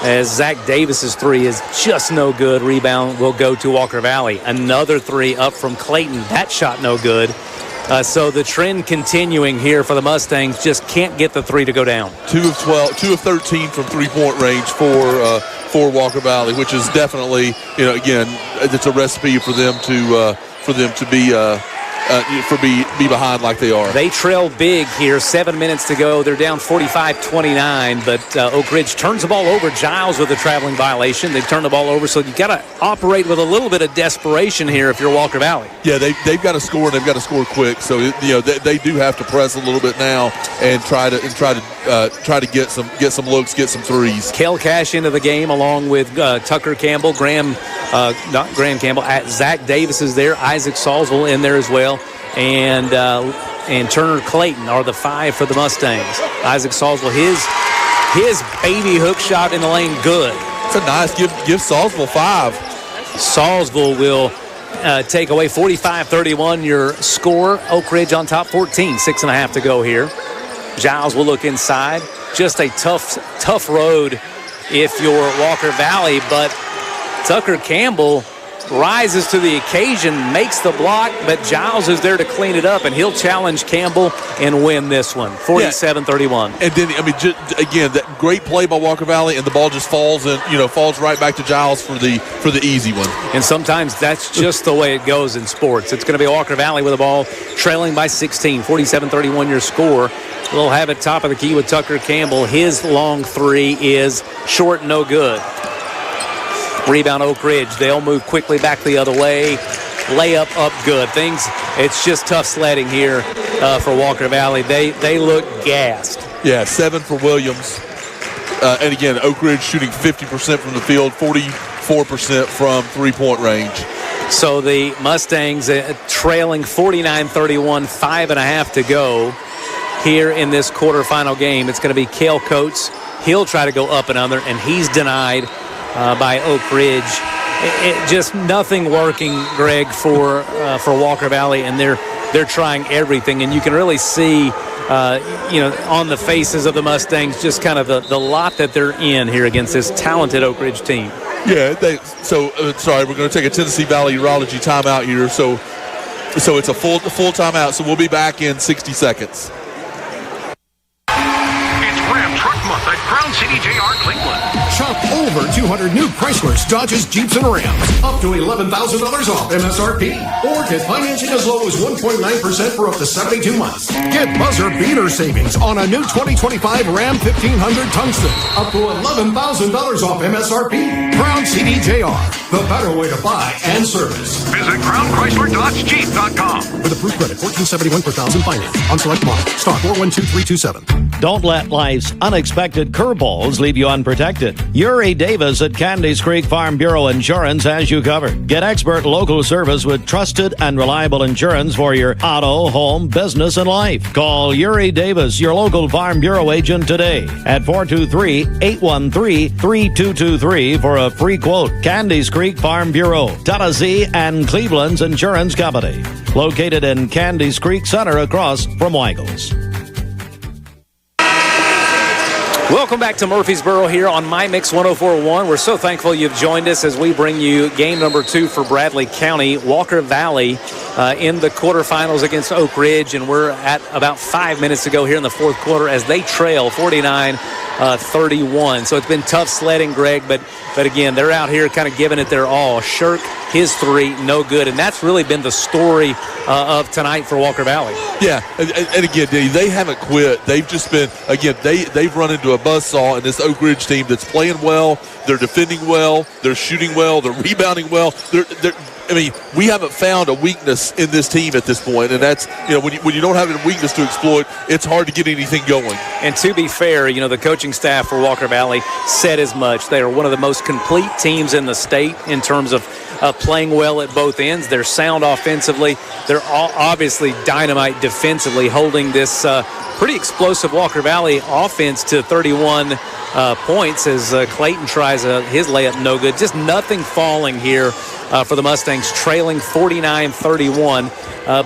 as Zach Davis's three is just no good. Rebound will go to Walker Valley. Another three up from Clayton. That shot no good. So the trend continuing here for the Mustangs. Just can't get the three to go down. 2 of 13 from three-point range for Walker Valley, which is definitely, again, it's a recipe for them to be behind like they are. They trail big here. 7 minutes to go. They're down 45-29, but Oak Ridge turns the ball over. Giles with a traveling violation. They've turned the ball over, so you've got to operate with a little bit of desperation here if you're Walker Valley. Yeah, they've got to score, and they've got to score quick. So they do have to press a little bit now and try to get some looks, get some threes. Kel Cash into the game along with Tucker Campbell, Zach Davis is there. Isaac Salzville in there as well. And and Turner Clayton are the 5 for the Mustangs. Isaac Salisbury, his baby hook shot in the lane, good. It's a nice give Salisbury 5. Salisbury will take away 45-31 your score. Oak Ridge on top 14, 6.5 to go here. Giles will look inside. Just a tough road if you're Walker Valley, but Tucker Campbell rises to the occasion, makes the block, but Giles is there to clean it up, and he'll challenge Campbell and win this one, 47-31. And then, again, that great play by Walker Valley, and the ball just falls right back to Giles for the easy one. And sometimes that's just the way it goes in sports. It's going to be Walker Valley with the ball, trailing by 16, 47-31 your score. We'll have it top of the key with Tucker Campbell. His long 3 is short, no good. Rebound Oak Ridge. They'll move quickly back the other way. Layup up good. It's just tough sledding here for Walker Valley. They look gassed. Yeah, 7 for Williams. And again, Oak Ridge shooting 50% from the field, 44% from three-point range. So the Mustangs trailing 49-31, 5.5 to go here in this quarterfinal game. It's going to be Cale Coates. He'll try to go up and under, and he's denied by Oak Ridge. Just nothing working, Greg, for Walker Valley, and they're trying everything, and you can really see on the faces of the Mustangs just kind of the lot that they're in here against this talented Oak Ridge team. Yeah, sorry, we're going to take a Tennessee Valley Urology timeout here, so it's a full timeout, so we'll be back in 60 seconds. It's Ram Truck Month at Crown City JR Cleveland. Shop over 200 new Chryslers, Dodges, Jeeps, and Rams. Up to $11,000 off MSRP. Or get financing as low as 1.9% for up to 72 months. Get buzzer beater savings on a new 2025 Ram 1500 Tungsten. Up to $11,000 off MSRP. Crown CDJR, the better way to buy and service. Visit CrownChryslerDodgeJeep.com. With approved credit, $1,471 per thousand finance. On select model. Stock 412327. Don't let life's unexpected curveballs leave you unprotected. Uri Davis at Candies Creek Farm Bureau Insurance has you covered. Get expert local service with trusted and reliable insurance for your auto, home, business, and life. Call Uri Davis, your local Farm Bureau agent today at 423-813-3223 for a free quote. Candies Creek Farm Bureau, Tennessee and Cleveland's insurance company. Located in Candies Creek Center across from Weigel's. Welcome back to Murfreesboro here on My Mix 104.1. We're so thankful you've joined us as we bring you game number 2 for Bradley County. Walker Valley in the quarterfinals against Oak Ridge, and we're at about 5 minutes to go here in the fourth quarter as they trail 49-31. So it's been tough sledding, Greg, but again, they're out here kind of giving it their all. Shirk, his 3, no good, and that's really been the story of tonight for Walker Valley. Yeah, and again, they haven't quit. They've just been, again, they've run into a buzzsaw in this Oak Ridge team that's playing well, they're defending well, they're shooting well, they're rebounding well. We haven't found a weakness in this team at this point, and that's, when you don't have a weakness to exploit, it's hard to get anything going. And to be fair, the coaching staff for Walker Valley said as much. They are one of the most complete teams in the state in terms of playing well at both ends. They're sound offensively. They're obviously dynamite defensively, holding this pretty explosive Walker Valley offense to 31 points as Clayton tries his layup, no good. Just nothing falling here for the Mustangs, trailing 49-31,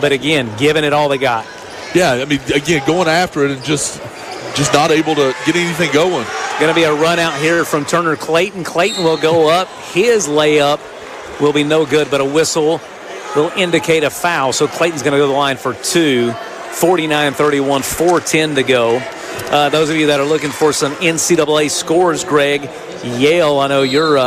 but again, giving it all they got. Yeah, again, going after it and just not able to get anything going. Going to be a run out here from Turner Clayton. Clayton will go up. His layup will be no good, but a whistle will indicate a foul. So Clayton's going to go to the line for 2. 49-31, 4:10 to go. Those of you that are looking for some NCAA scores, Greg, Yale, I know you're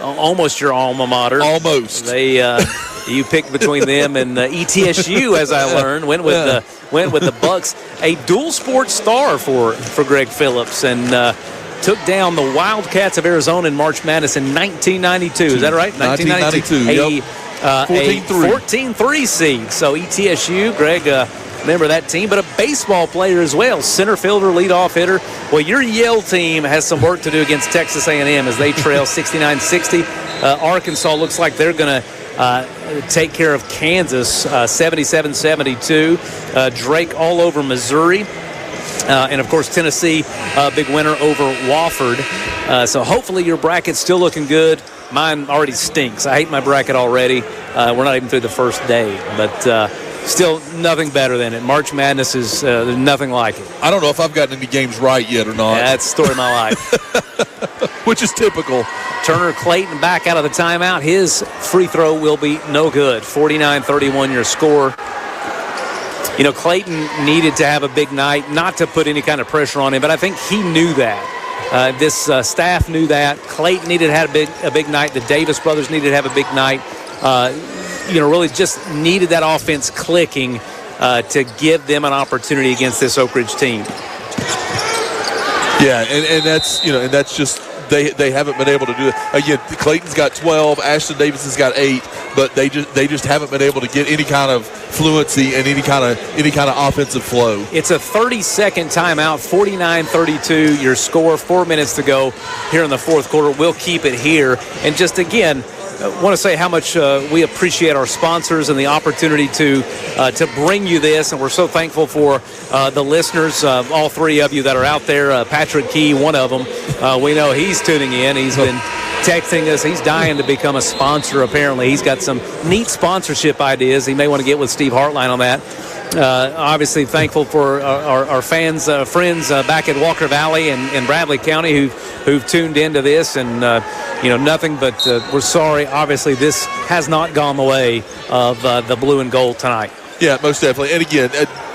almost your alma mater. Almost. You picked between them and ETSU, as I learned. Went with the Bucks. A dual sport star for Greg Phillips, and took down the Wildcats of Arizona in March Madness in 1992. Is that right? 1992. A 14-3 seed. So ETSU, Greg, member of that team, but a baseball player as well. Center fielder, leadoff hitter. Well, your Yale team has some work to do against Texas A&M as they trail 69-60. Arkansas looks like they're going to take care of Kansas 77-72. Drake all over Missouri. And, of course, Tennessee, big winner over Wofford. So hopefully your bracket's still looking good. Mine already stinks. I hate my bracket already. We're not even through the first day. But still nothing better than it. March Madness is there's nothing like it. I don't know if I've gotten any games right yet or not. Yeah, that's the story of my life. Which is typical. Turner Clayton back out of the timeout. His free throw will be no good. 49-31 your score. You know, Clayton needed to have a big night, not to put any kind of pressure on him, but I think he knew that. This staff knew that. Clayton needed to have a big night. The Davis brothers needed to have a big night. Really just needed that offense clicking to give them an opportunity against this Oak Ridge team. Yeah, and that's just they haven't been able to do it. Again, Clayton's got 12, Ashton Davis has got 8, but they just haven't been able to get any kind of fluency and any kind of offensive flow. It's a 30-second timeout, 49-32 your score, 4 minutes to go here in the fourth quarter. We'll keep it here. And just again, I want to say how much we appreciate our sponsors and the opportunity to bring you this, and we're so thankful for the listeners, all three of you that are out there. Patrick Key, one of them, we know he's tuning in. He's been texting us. He's dying to become a sponsor, apparently. He's got some neat sponsorship ideas. He may want to get with Steve Hartline on that. Obviously thankful for our fans, friends back at Walker Valley and Bradley County who've tuned into this, and nothing but we're sorry. Obviously this has not gone the way of the blue and gold tonight. Yeah, most definitely. And again,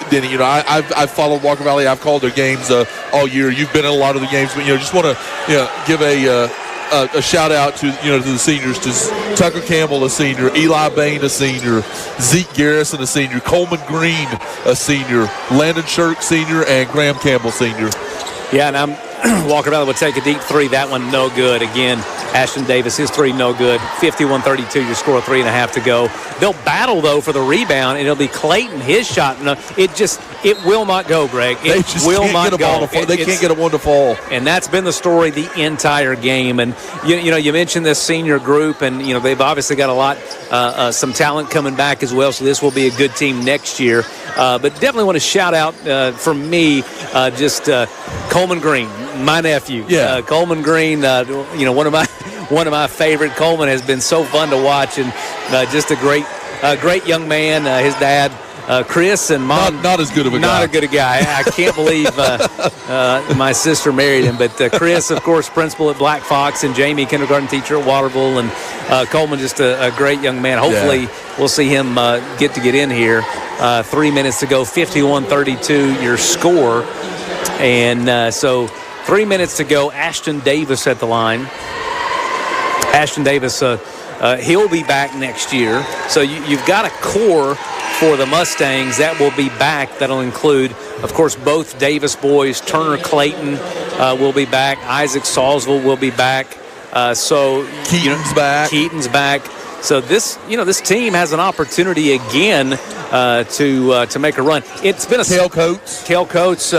Denny, I've followed Walker Valley. I've called their games all year. You've been in a lot of the games, but just want to give a shout out to the seniors, to Tucker Campbell, a senior, Eli Bain, a senior, Zeke Garrison, a senior, Coleman Green, a senior, Landon Shirk, senior, and Graham Campbell, senior. Yeah, and Walker Valley would take a deep three. That one no good. Again, Ashton Davis, his three no good. 51-32, your score, 3.5 to go. They'll battle, though, for the rebound, and it'll be Clayton, his shot. No, it will not go, Greg. They can't get a one to fall. And that's been the story the entire game. And, you mentioned this senior group, and, they've obviously got a lot, some talent coming back as well, so this will be a good team next year. But definitely want to shout out, for me, Coleman Green, my nephew. Yeah. Coleman Green, one of my favorite. Coleman has been so fun to watch, and just a great young man. His dad, Chris, and mom, not as good of a guy. Not a good guy. I can't believe my sister married him. But Chris, of course, principal at Black Fox, and Jamie, kindergarten teacher at Waterville, and Coleman, just a great young man. Hopefully, we'll see him get in here. 3 minutes to go, 51-32 your score, and so 3 minutes to go. Ashton Davis at the line. Ashton Davis, he'll be back next year. So you've got a core for the Mustangs that will be back. That'll include, of course, both Davis boys. Turner Clayton will be back. Isaac Salisville will be back. So Keaton's back. Keaton's back. So this team has an opportunity again to make a run. It's been a Cale Coates.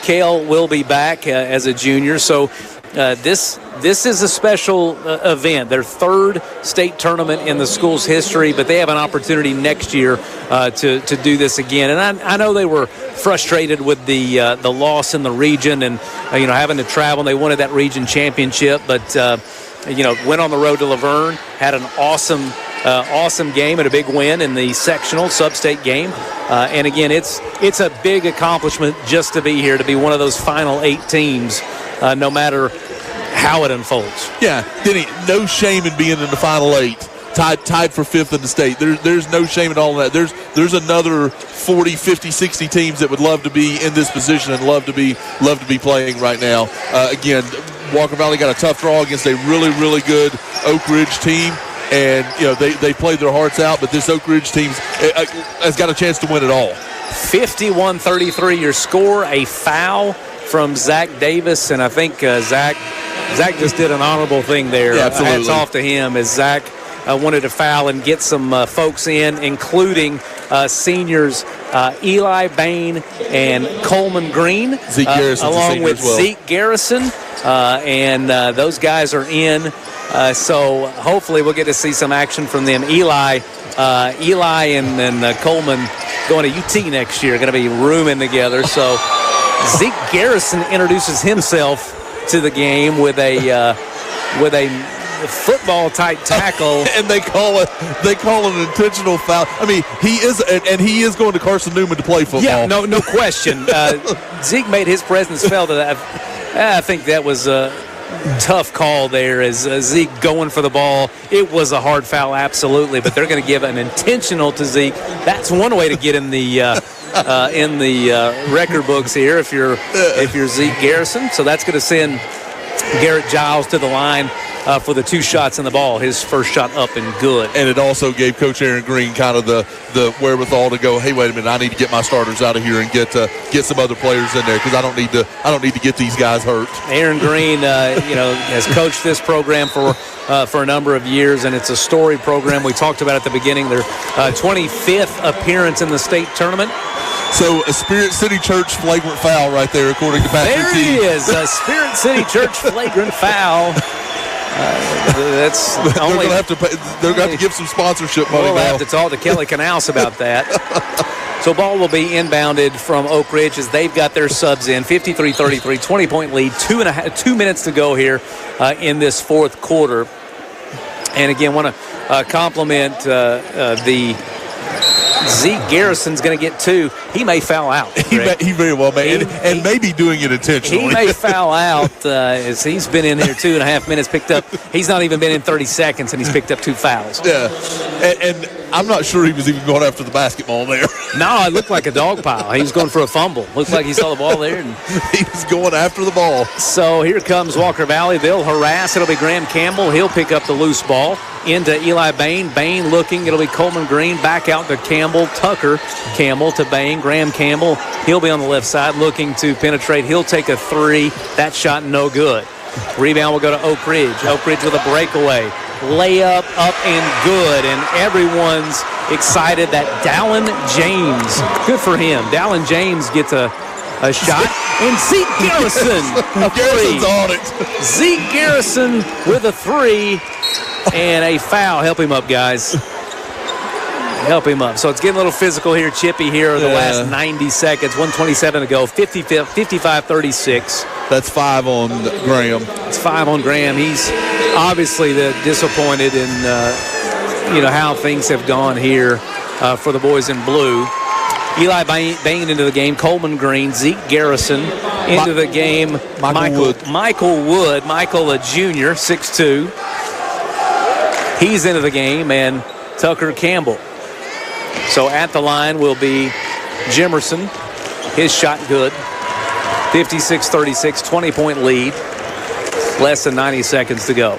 Cale will be back as a junior. So this is a special event. Their third state tournament in the school's history, but they have an opportunity next year to do this again. And I know they were frustrated with the loss in the region and having to travel. They wanted that region championship, but went on the road to Laverne, had an awesome game and a big win in the sectional sub-state game. And again, it's a big accomplishment just to be here, to be one of those final 8 teams, no matter how it unfolds. Yeah, Denny, no shame in being in the final 8. Tied for 5th in the state. There's no shame at all in that. There's another 40, 50, 60 teams that would love to be in this position and love to be playing right now. Again, Walker Valley got a tough draw against a really, really good Oak Ridge team. And, they played their hearts out, but this Oak Ridge team has got a chance to win it all. 51-33 your score. A foul from Zach Davis, and I think Zach just did an honorable thing there. Yeah, absolutely. Hats off to him as Zach wanted to foul and get some folks in, including seniors Eli Bain and Coleman Green, Zeke Garrison, along with Zeke Garrison, and those guys are in. So hopefully we'll get to see some action from them. Eli and Coleman going to UT next year, going to be rooming together. So Zeke Garrison introduces himself to the game with a football type tackle, and they call it an intentional foul. I mean, he is going to Carson Newman to play football. Yeah, no question. Zeke made his presence felt. I think that was a tough call there as Zeke going for the ball. It was a hard foul, absolutely, but they're going to give an intentional to Zeke. That's one way to get in the record books here if you're Zeke Garrison. So that's going to send Garrett Giles to the line for the 2 shots in the ball. His first shot up and good. And it also gave Coach Aaron Green kind of the wherewithal to go, hey, wait a minute, I need to get my starters out of here and get some other players in there because I don't need to get these guys hurt. Aaron Green, has coached this program for a number of years, and it's a storied program. We talked about at the beginning their 25th appearance in the state tournament. So a Spirit City Church flagrant foul right there, according to Patrick. There it is, a Spirit City Church flagrant foul. That's only they're going to have to give some sponsorship money. We'll now. have to talk to Kelly Canals about that. So ball will be inbounded from Oak Ridge as they've got their subs in. 53-33, 20-point lead. 2 minutes to go here in this fourth quarter. And again, want to compliment the Zeke Garrison's going to get 2. He may foul out. He very well may, and maybe doing it intentionally. He may foul out as he's been in here 2.5 minutes, picked up. He's not even been in 30 seconds, and he's picked up 2 fouls. Yeah, and I'm not sure he was even going after the basketball there. No, it looked like a dog pile. He was going for a fumble. Looked like he saw the ball there. And he was going after the ball. So here comes Walker Valley. They'll harass. It'll be Graham Campbell. He'll pick up the loose ball into Eli Bain. Bain looking. It'll be Coleman Green. Back out to Campbell. Tucker Campbell to Bain. Graham Campbell. He'll be on the left side looking to penetrate. He'll take a 3. That shot no good. Rebound will go to Oak Ridge. Oak Ridge with a breakaway. Layup up and good, and everyone's excited that Dallin James, good for him. Dallin James gets a shot, and Zeke Garrison, a 3. Garrison's on it. Zeke Garrison with a 3 and a foul. Help him up, guys. Help him up. So it's getting a little physical here, chippy here the last 90 seconds. 1:27 to go, 55-36. That's 5 on Graham. It's 5 on Graham. He's obviously disappointed in how things have gone here for the boys in blue. Eli Bain into the game. Coleman Green, Zeke Garrison into the game. Michael Wood, a junior, 6'2". He's into the game, and Tucker Campbell. So at the line will be Jimerson. His shot good. 56-36, 20-point lead. Less than 90 seconds to go.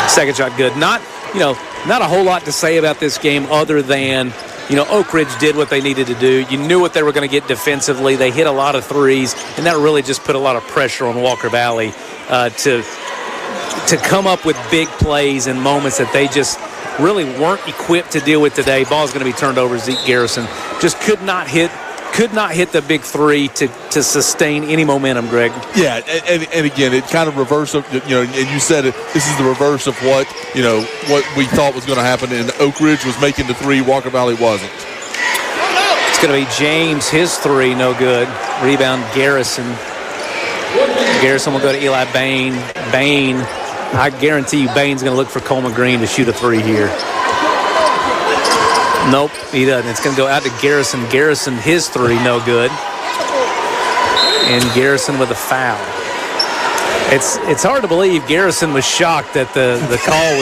Second shot good. Not a whole lot to say about this game other than, Oak Ridge did what they needed to do. You knew what they were going to get defensively. They hit a lot of threes, and that really just put a lot of pressure on Walker Valley to come up with big plays and moments that they just really weren't equipped to deal with today. Ball's going to be turned over. Zeke Garrison just could not hit the big 3 to sustain any momentum, Greg. Yeah, and again, it kind of reverse of, and you said it, this is the reverse of what we thought was going to happen, and Oak Ridge was making the 3, Walker Valley wasn't. It's going to be James, his 3, no good. Rebound, Garrison. Garrison will go to Eli Bain. Bain, I guarantee you Bain's going to look for Coleman Green to shoot a 3 here. Nope, he doesn't. It's going to go out to Garrison. Garrison, his 3, no good. And Garrison with a foul. It's hard to believe Garrison was shocked that the call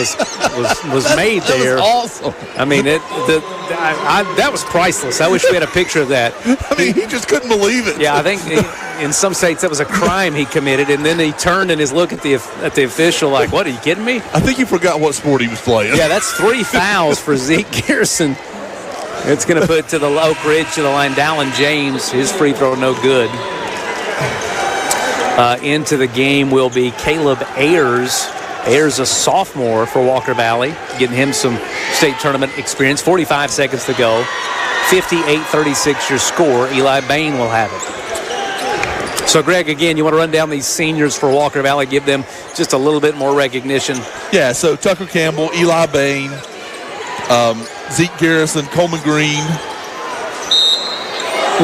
was made there. That was awesome. I mean, that was priceless. I wish we had a picture of that. I mean, he just couldn't believe it. Yeah, I think in some states that was a crime he committed, and then he turned in his look at the official like, "What? Are you kidding me?" I think he forgot what sport he was playing. Yeah, that's 3 fouls for Zeke Garrison. It's going to put to the Oak Ridge to the line. Dallin James, his free throw no good. Into the game will be Caleb Ayers. Ayers, a sophomore for Walker Valley, getting him some state tournament experience. 45 seconds to go. 58-36 your score. Eli Bain will have it. So, Greg, again, you want to run down these seniors for Walker Valley, give them just a little bit more recognition. Yeah, so Tucker Campbell, Eli Bain, Zeke Garrison, Coleman Green,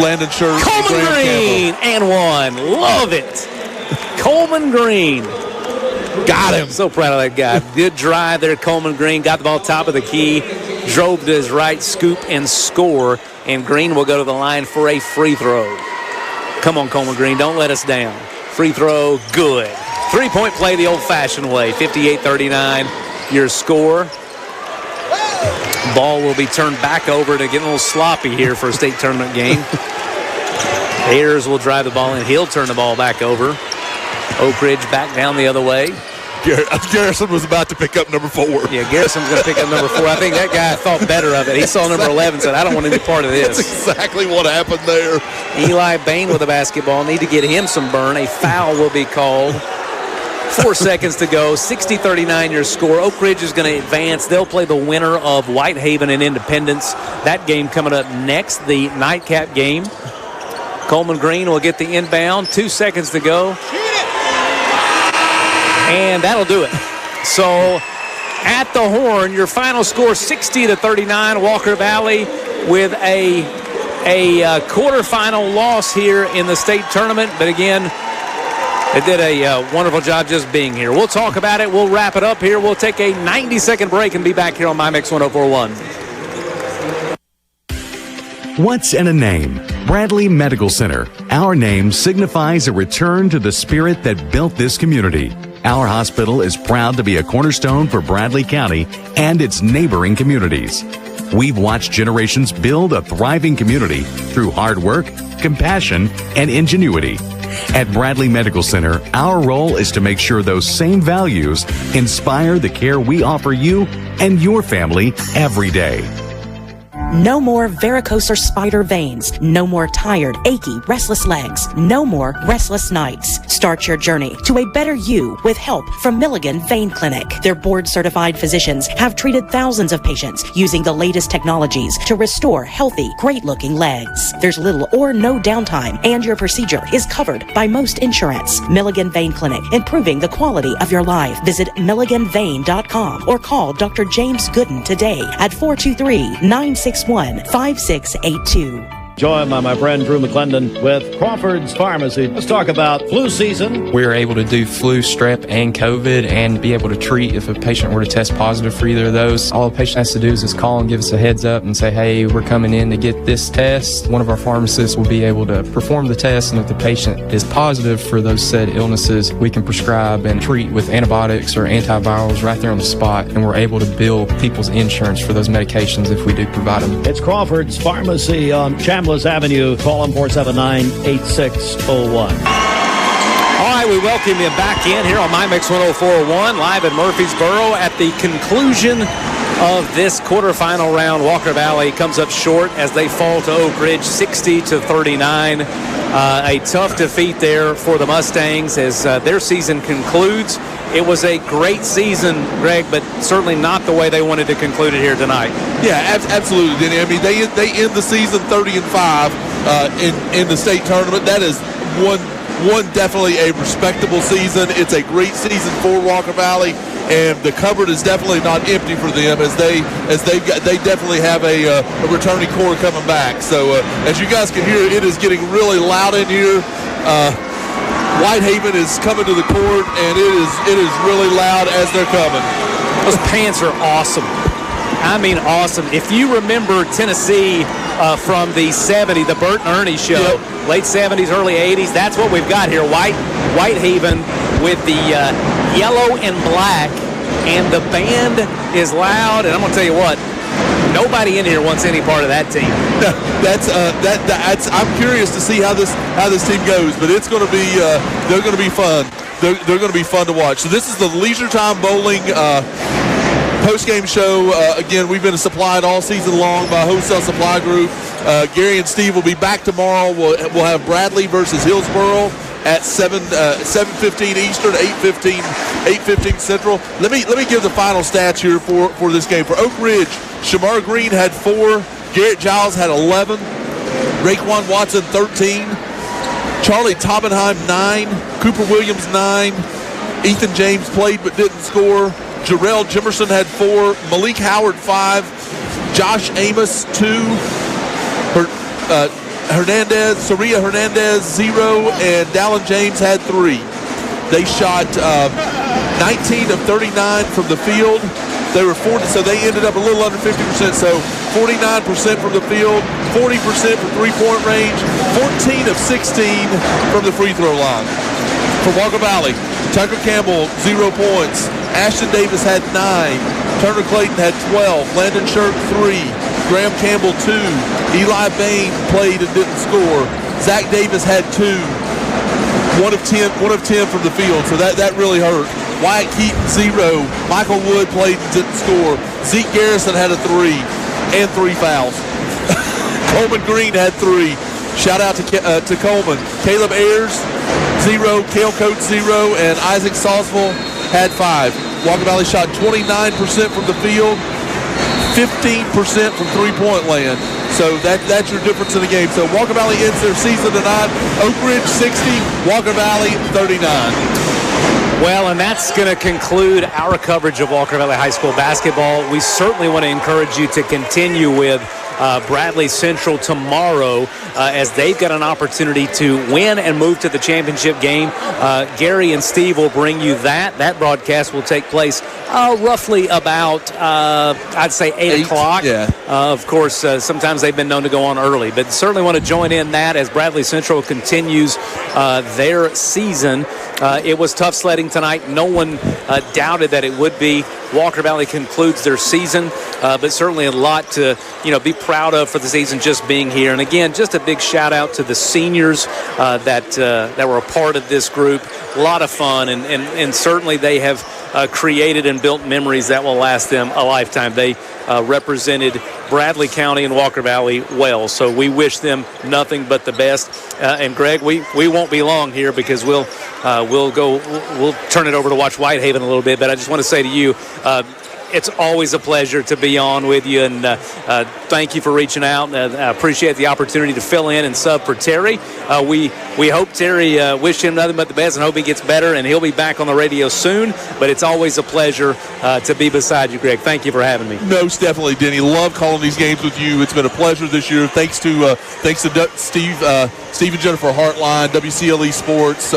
Landon Schertz, Coleman Green, and one. Love it. Coleman Green. Got him. So proud of that guy. Good drive there, Coleman Green. Got the ball top of the key, drove to his right, scoop, and score. And Green will go to the line for a free throw. Come on, Coleman Green. Don't let us down. Free throw, good. 3-point play the old-fashioned way. 58-39, your score. Ball will be turned back over to get a little sloppy here for a state tournament game. Ayers will drive the ball in. He'll turn the ball back over. Oak Ridge back down the other way. Garrison was about to pick up number 4. Yeah, Garrison's going to pick up number 4. I think that guy thought better of it. He saw number 11 and said, I don't want any part of this. That's exactly what happened there. Eli Bain with the basketball. Need to get him some burn. A foul will be called. 4 seconds to go. 60-39 your score. Oak Ridge is going to advance. They'll play the winner of Whitehaven and Independence. That game coming up next, the nightcap game. Coleman Green will get the inbound. 2 seconds to go. And that'll do it. So at the horn, your final score 60-39. Walker Valley with a quarterfinal loss here in the state tournament. But again, they did a wonderful job just being here. We'll talk about it. We'll wrap it up here. We'll take a 90-second break and be back here on MyMix 1041. What's in a name? Bradley Medical Center. Our name signifies a return to the spirit that built this community. Our hospital is proud to be a cornerstone for Bradley County and its neighboring communities. We've watched generations build a thriving community through hard work, compassion, and ingenuity. At Bradley Medical Center, our role is to make sure those same values inspire the care we offer you and your family every day. No more varicose or spider veins. No more tired, achy, restless legs. No more restless nights. Start your journey to a better you with help from Milligan Vein Clinic. Their board-certified physicians have treated thousands of patients using the latest technologies to restore healthy, great-looking legs. There's little or no downtime, and your procedure is covered by most insurance. Milligan Vein Clinic, improving the quality of your life. Visit milliganvein.com or call Dr. James Gooden today at 423-961-5682. Joined by my friend Drew McClendon with Crawford's Pharmacy. Let's talk about flu season. We were able to do flu, strep, and COVID and be able to treat if a patient were to test positive for either of those. All a patient has to do is just call and give us a heads up and say, hey, we're coming in to get this test. One of our pharmacists will be able to perform the test, and if the patient is positive for those said illnesses, we can prescribe and treat with antibiotics or antivirals right there on the spot, and we're able to bill people's insurance for those medications if we do provide them. It's Crawford's Pharmacy on Chambliss Avenue. Call them 479-8601. All right, we welcome you back in here on MyMix 1041, live in Murfreesboro. At the conclusion of this quarterfinal round, Walker Valley comes up short as they fall to Oak Ridge 60-39. A tough defeat there for the Mustangs as their season concludes. It was a great season, Greg, but certainly not the way they wanted to conclude it here tonight. Yeah, absolutely, Denny. I mean, they end the season 30-5 in the state tournament. That is one definitely a respectable season. It's a great season for Walker Valley, and the cupboard is definitely not empty for them as they definitely have a returning core coming back. So as you guys can hear, it is getting really loud in here. Whitehaven is coming to the court, and it is really loud as they're coming. Those pants are awesome. I mean, awesome. If you remember Tennessee from the 70s, the Bert and Ernie show, late 70s, early 80s, that's what we've got here. Whitehaven with the yellow and black, and the band is loud. And I'm going to tell you what, nobody in here wants any part of that team. That's I'm curious to see how this team goes, but it's going to be they're going to be fun. They're going to be fun to watch. So this is the Leisure Time Bowling post-game show. Again, we've been supplied all season long by Wholesale Supply Group. Gary and Steve will be back tomorrow. We'll have Bradley versus Hillsboro at 7:15 Eastern, 8:15 Central. Let me give the final stats here for this game. For Oak Ridge, Shamar Green had 4, Garrett Giles had 11, Raekwon Watson 13, Charlie Toppenheim, 9. Cooper Williams, 9. Ethan James played but didn't score. Jarrell Jimerson had 4. Malik Howard, 5. Josh Amos, 2. Saria Hernandez, 0. And Dallin James had 3. They shot 19 of 39 from the field. They were 40, so they ended up a little under 50%. So 49% from the field, 40% from three-point range, 14 of 16 from the free throw line. For Walker Valley, Tucker Campbell, 0 points. Ashton Davis had 9. Turner Clayton had 12. Landon Shirk, 3. Graham Campbell, 2. Eli Bain played and didn't score. Zach Davis had 2. 1 of 10 from the field, so that really hurt. Wyatt Keaton, 0. Michael Wood played and didn't score. Zeke Garrison had a 3 and 3 fouls. Coleman Green had 3. Shout out to Coleman. Caleb Ayers, 0. Cale Coates, 0. And Isaac Sosville had 5. Walker Valley shot 29% from the field, 15% from three-point land. So that's your difference in the game. So Walker Valley ends their season tonight. Oak Ridge 60, Walker Valley 39. Well, and that's going to conclude our coverage of Walker Valley High School basketball. We certainly want to encourage you to continue with Bradley Central tomorrow as they've got an opportunity to win and move to the championship game. Gary and Steve will bring you that. That broadcast will take place roughly about, I'd say, 8 o'clock. Yeah. Of course, sometimes they've been known to go on early, but certainly want to join in that as Bradley Central continues their season. It was tough sledding tonight. No one doubted that it would be. Walker Valley concludes their season, but certainly a lot to be proud of for the season just being here. And again, just a big shout out to the seniors that were a part of this group. A lot of fun, and certainly they have created and built memories that will last them a lifetime. They represented Bradley County and Walker Valley well, so we wish them nothing but the best. And Greg, we won't be long here because we'll turn it over to watch Whitehaven a little bit. But I just want to say to you, it's always a pleasure to be on with you, and thank you for reaching out. I appreciate the opportunity to fill in and sub for Terry. We hope Terry, wish him nothing but the best and hope he gets better, and he'll be back on the radio soon. But it's always a pleasure to be beside you, Greg. Thank you for having me. Most definitely, Denny. Love calling these games with you. It's been a pleasure this year. Thanks to Steve and Jennifer Hartline, WCLE Sports,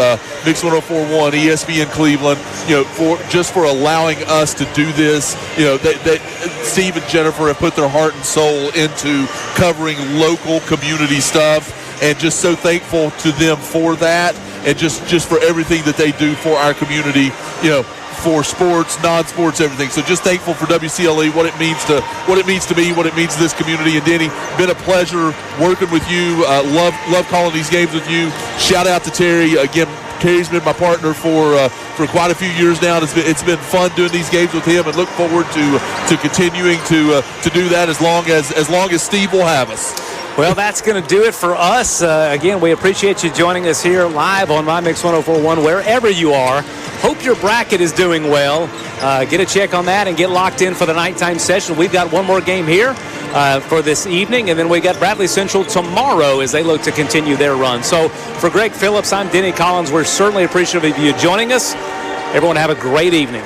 Mix 104.1, ESPN Cleveland. For allowing us to do this. That Steve and Jennifer have put their heart and soul into covering local community stuff, and just so thankful to them for that, and just for everything that they do for our community, for sports, non-sports, everything. So just thankful for WCLE, what it means to me, what it means to this community. And Denny, been a pleasure working with you. Love calling these games with you. Shout out to Terry again. Terry's been my partner for quite a few years now. It's been fun doing these games with him, and look forward to continuing to do that as long as Steve will have us. Well, that's going to do it for us. Again, we appreciate you joining us here live on My Mix 104.1, wherever you are. Hope your bracket is doing well. Get a check on that and get locked in for the nighttime session. We've got one more game here for this evening, and then we got Bradley Central tomorrow as they look to continue their run. So for Greg Phillips, I'm Denny Collins. We're certainly appreciative of you joining us. Everyone have a great evening.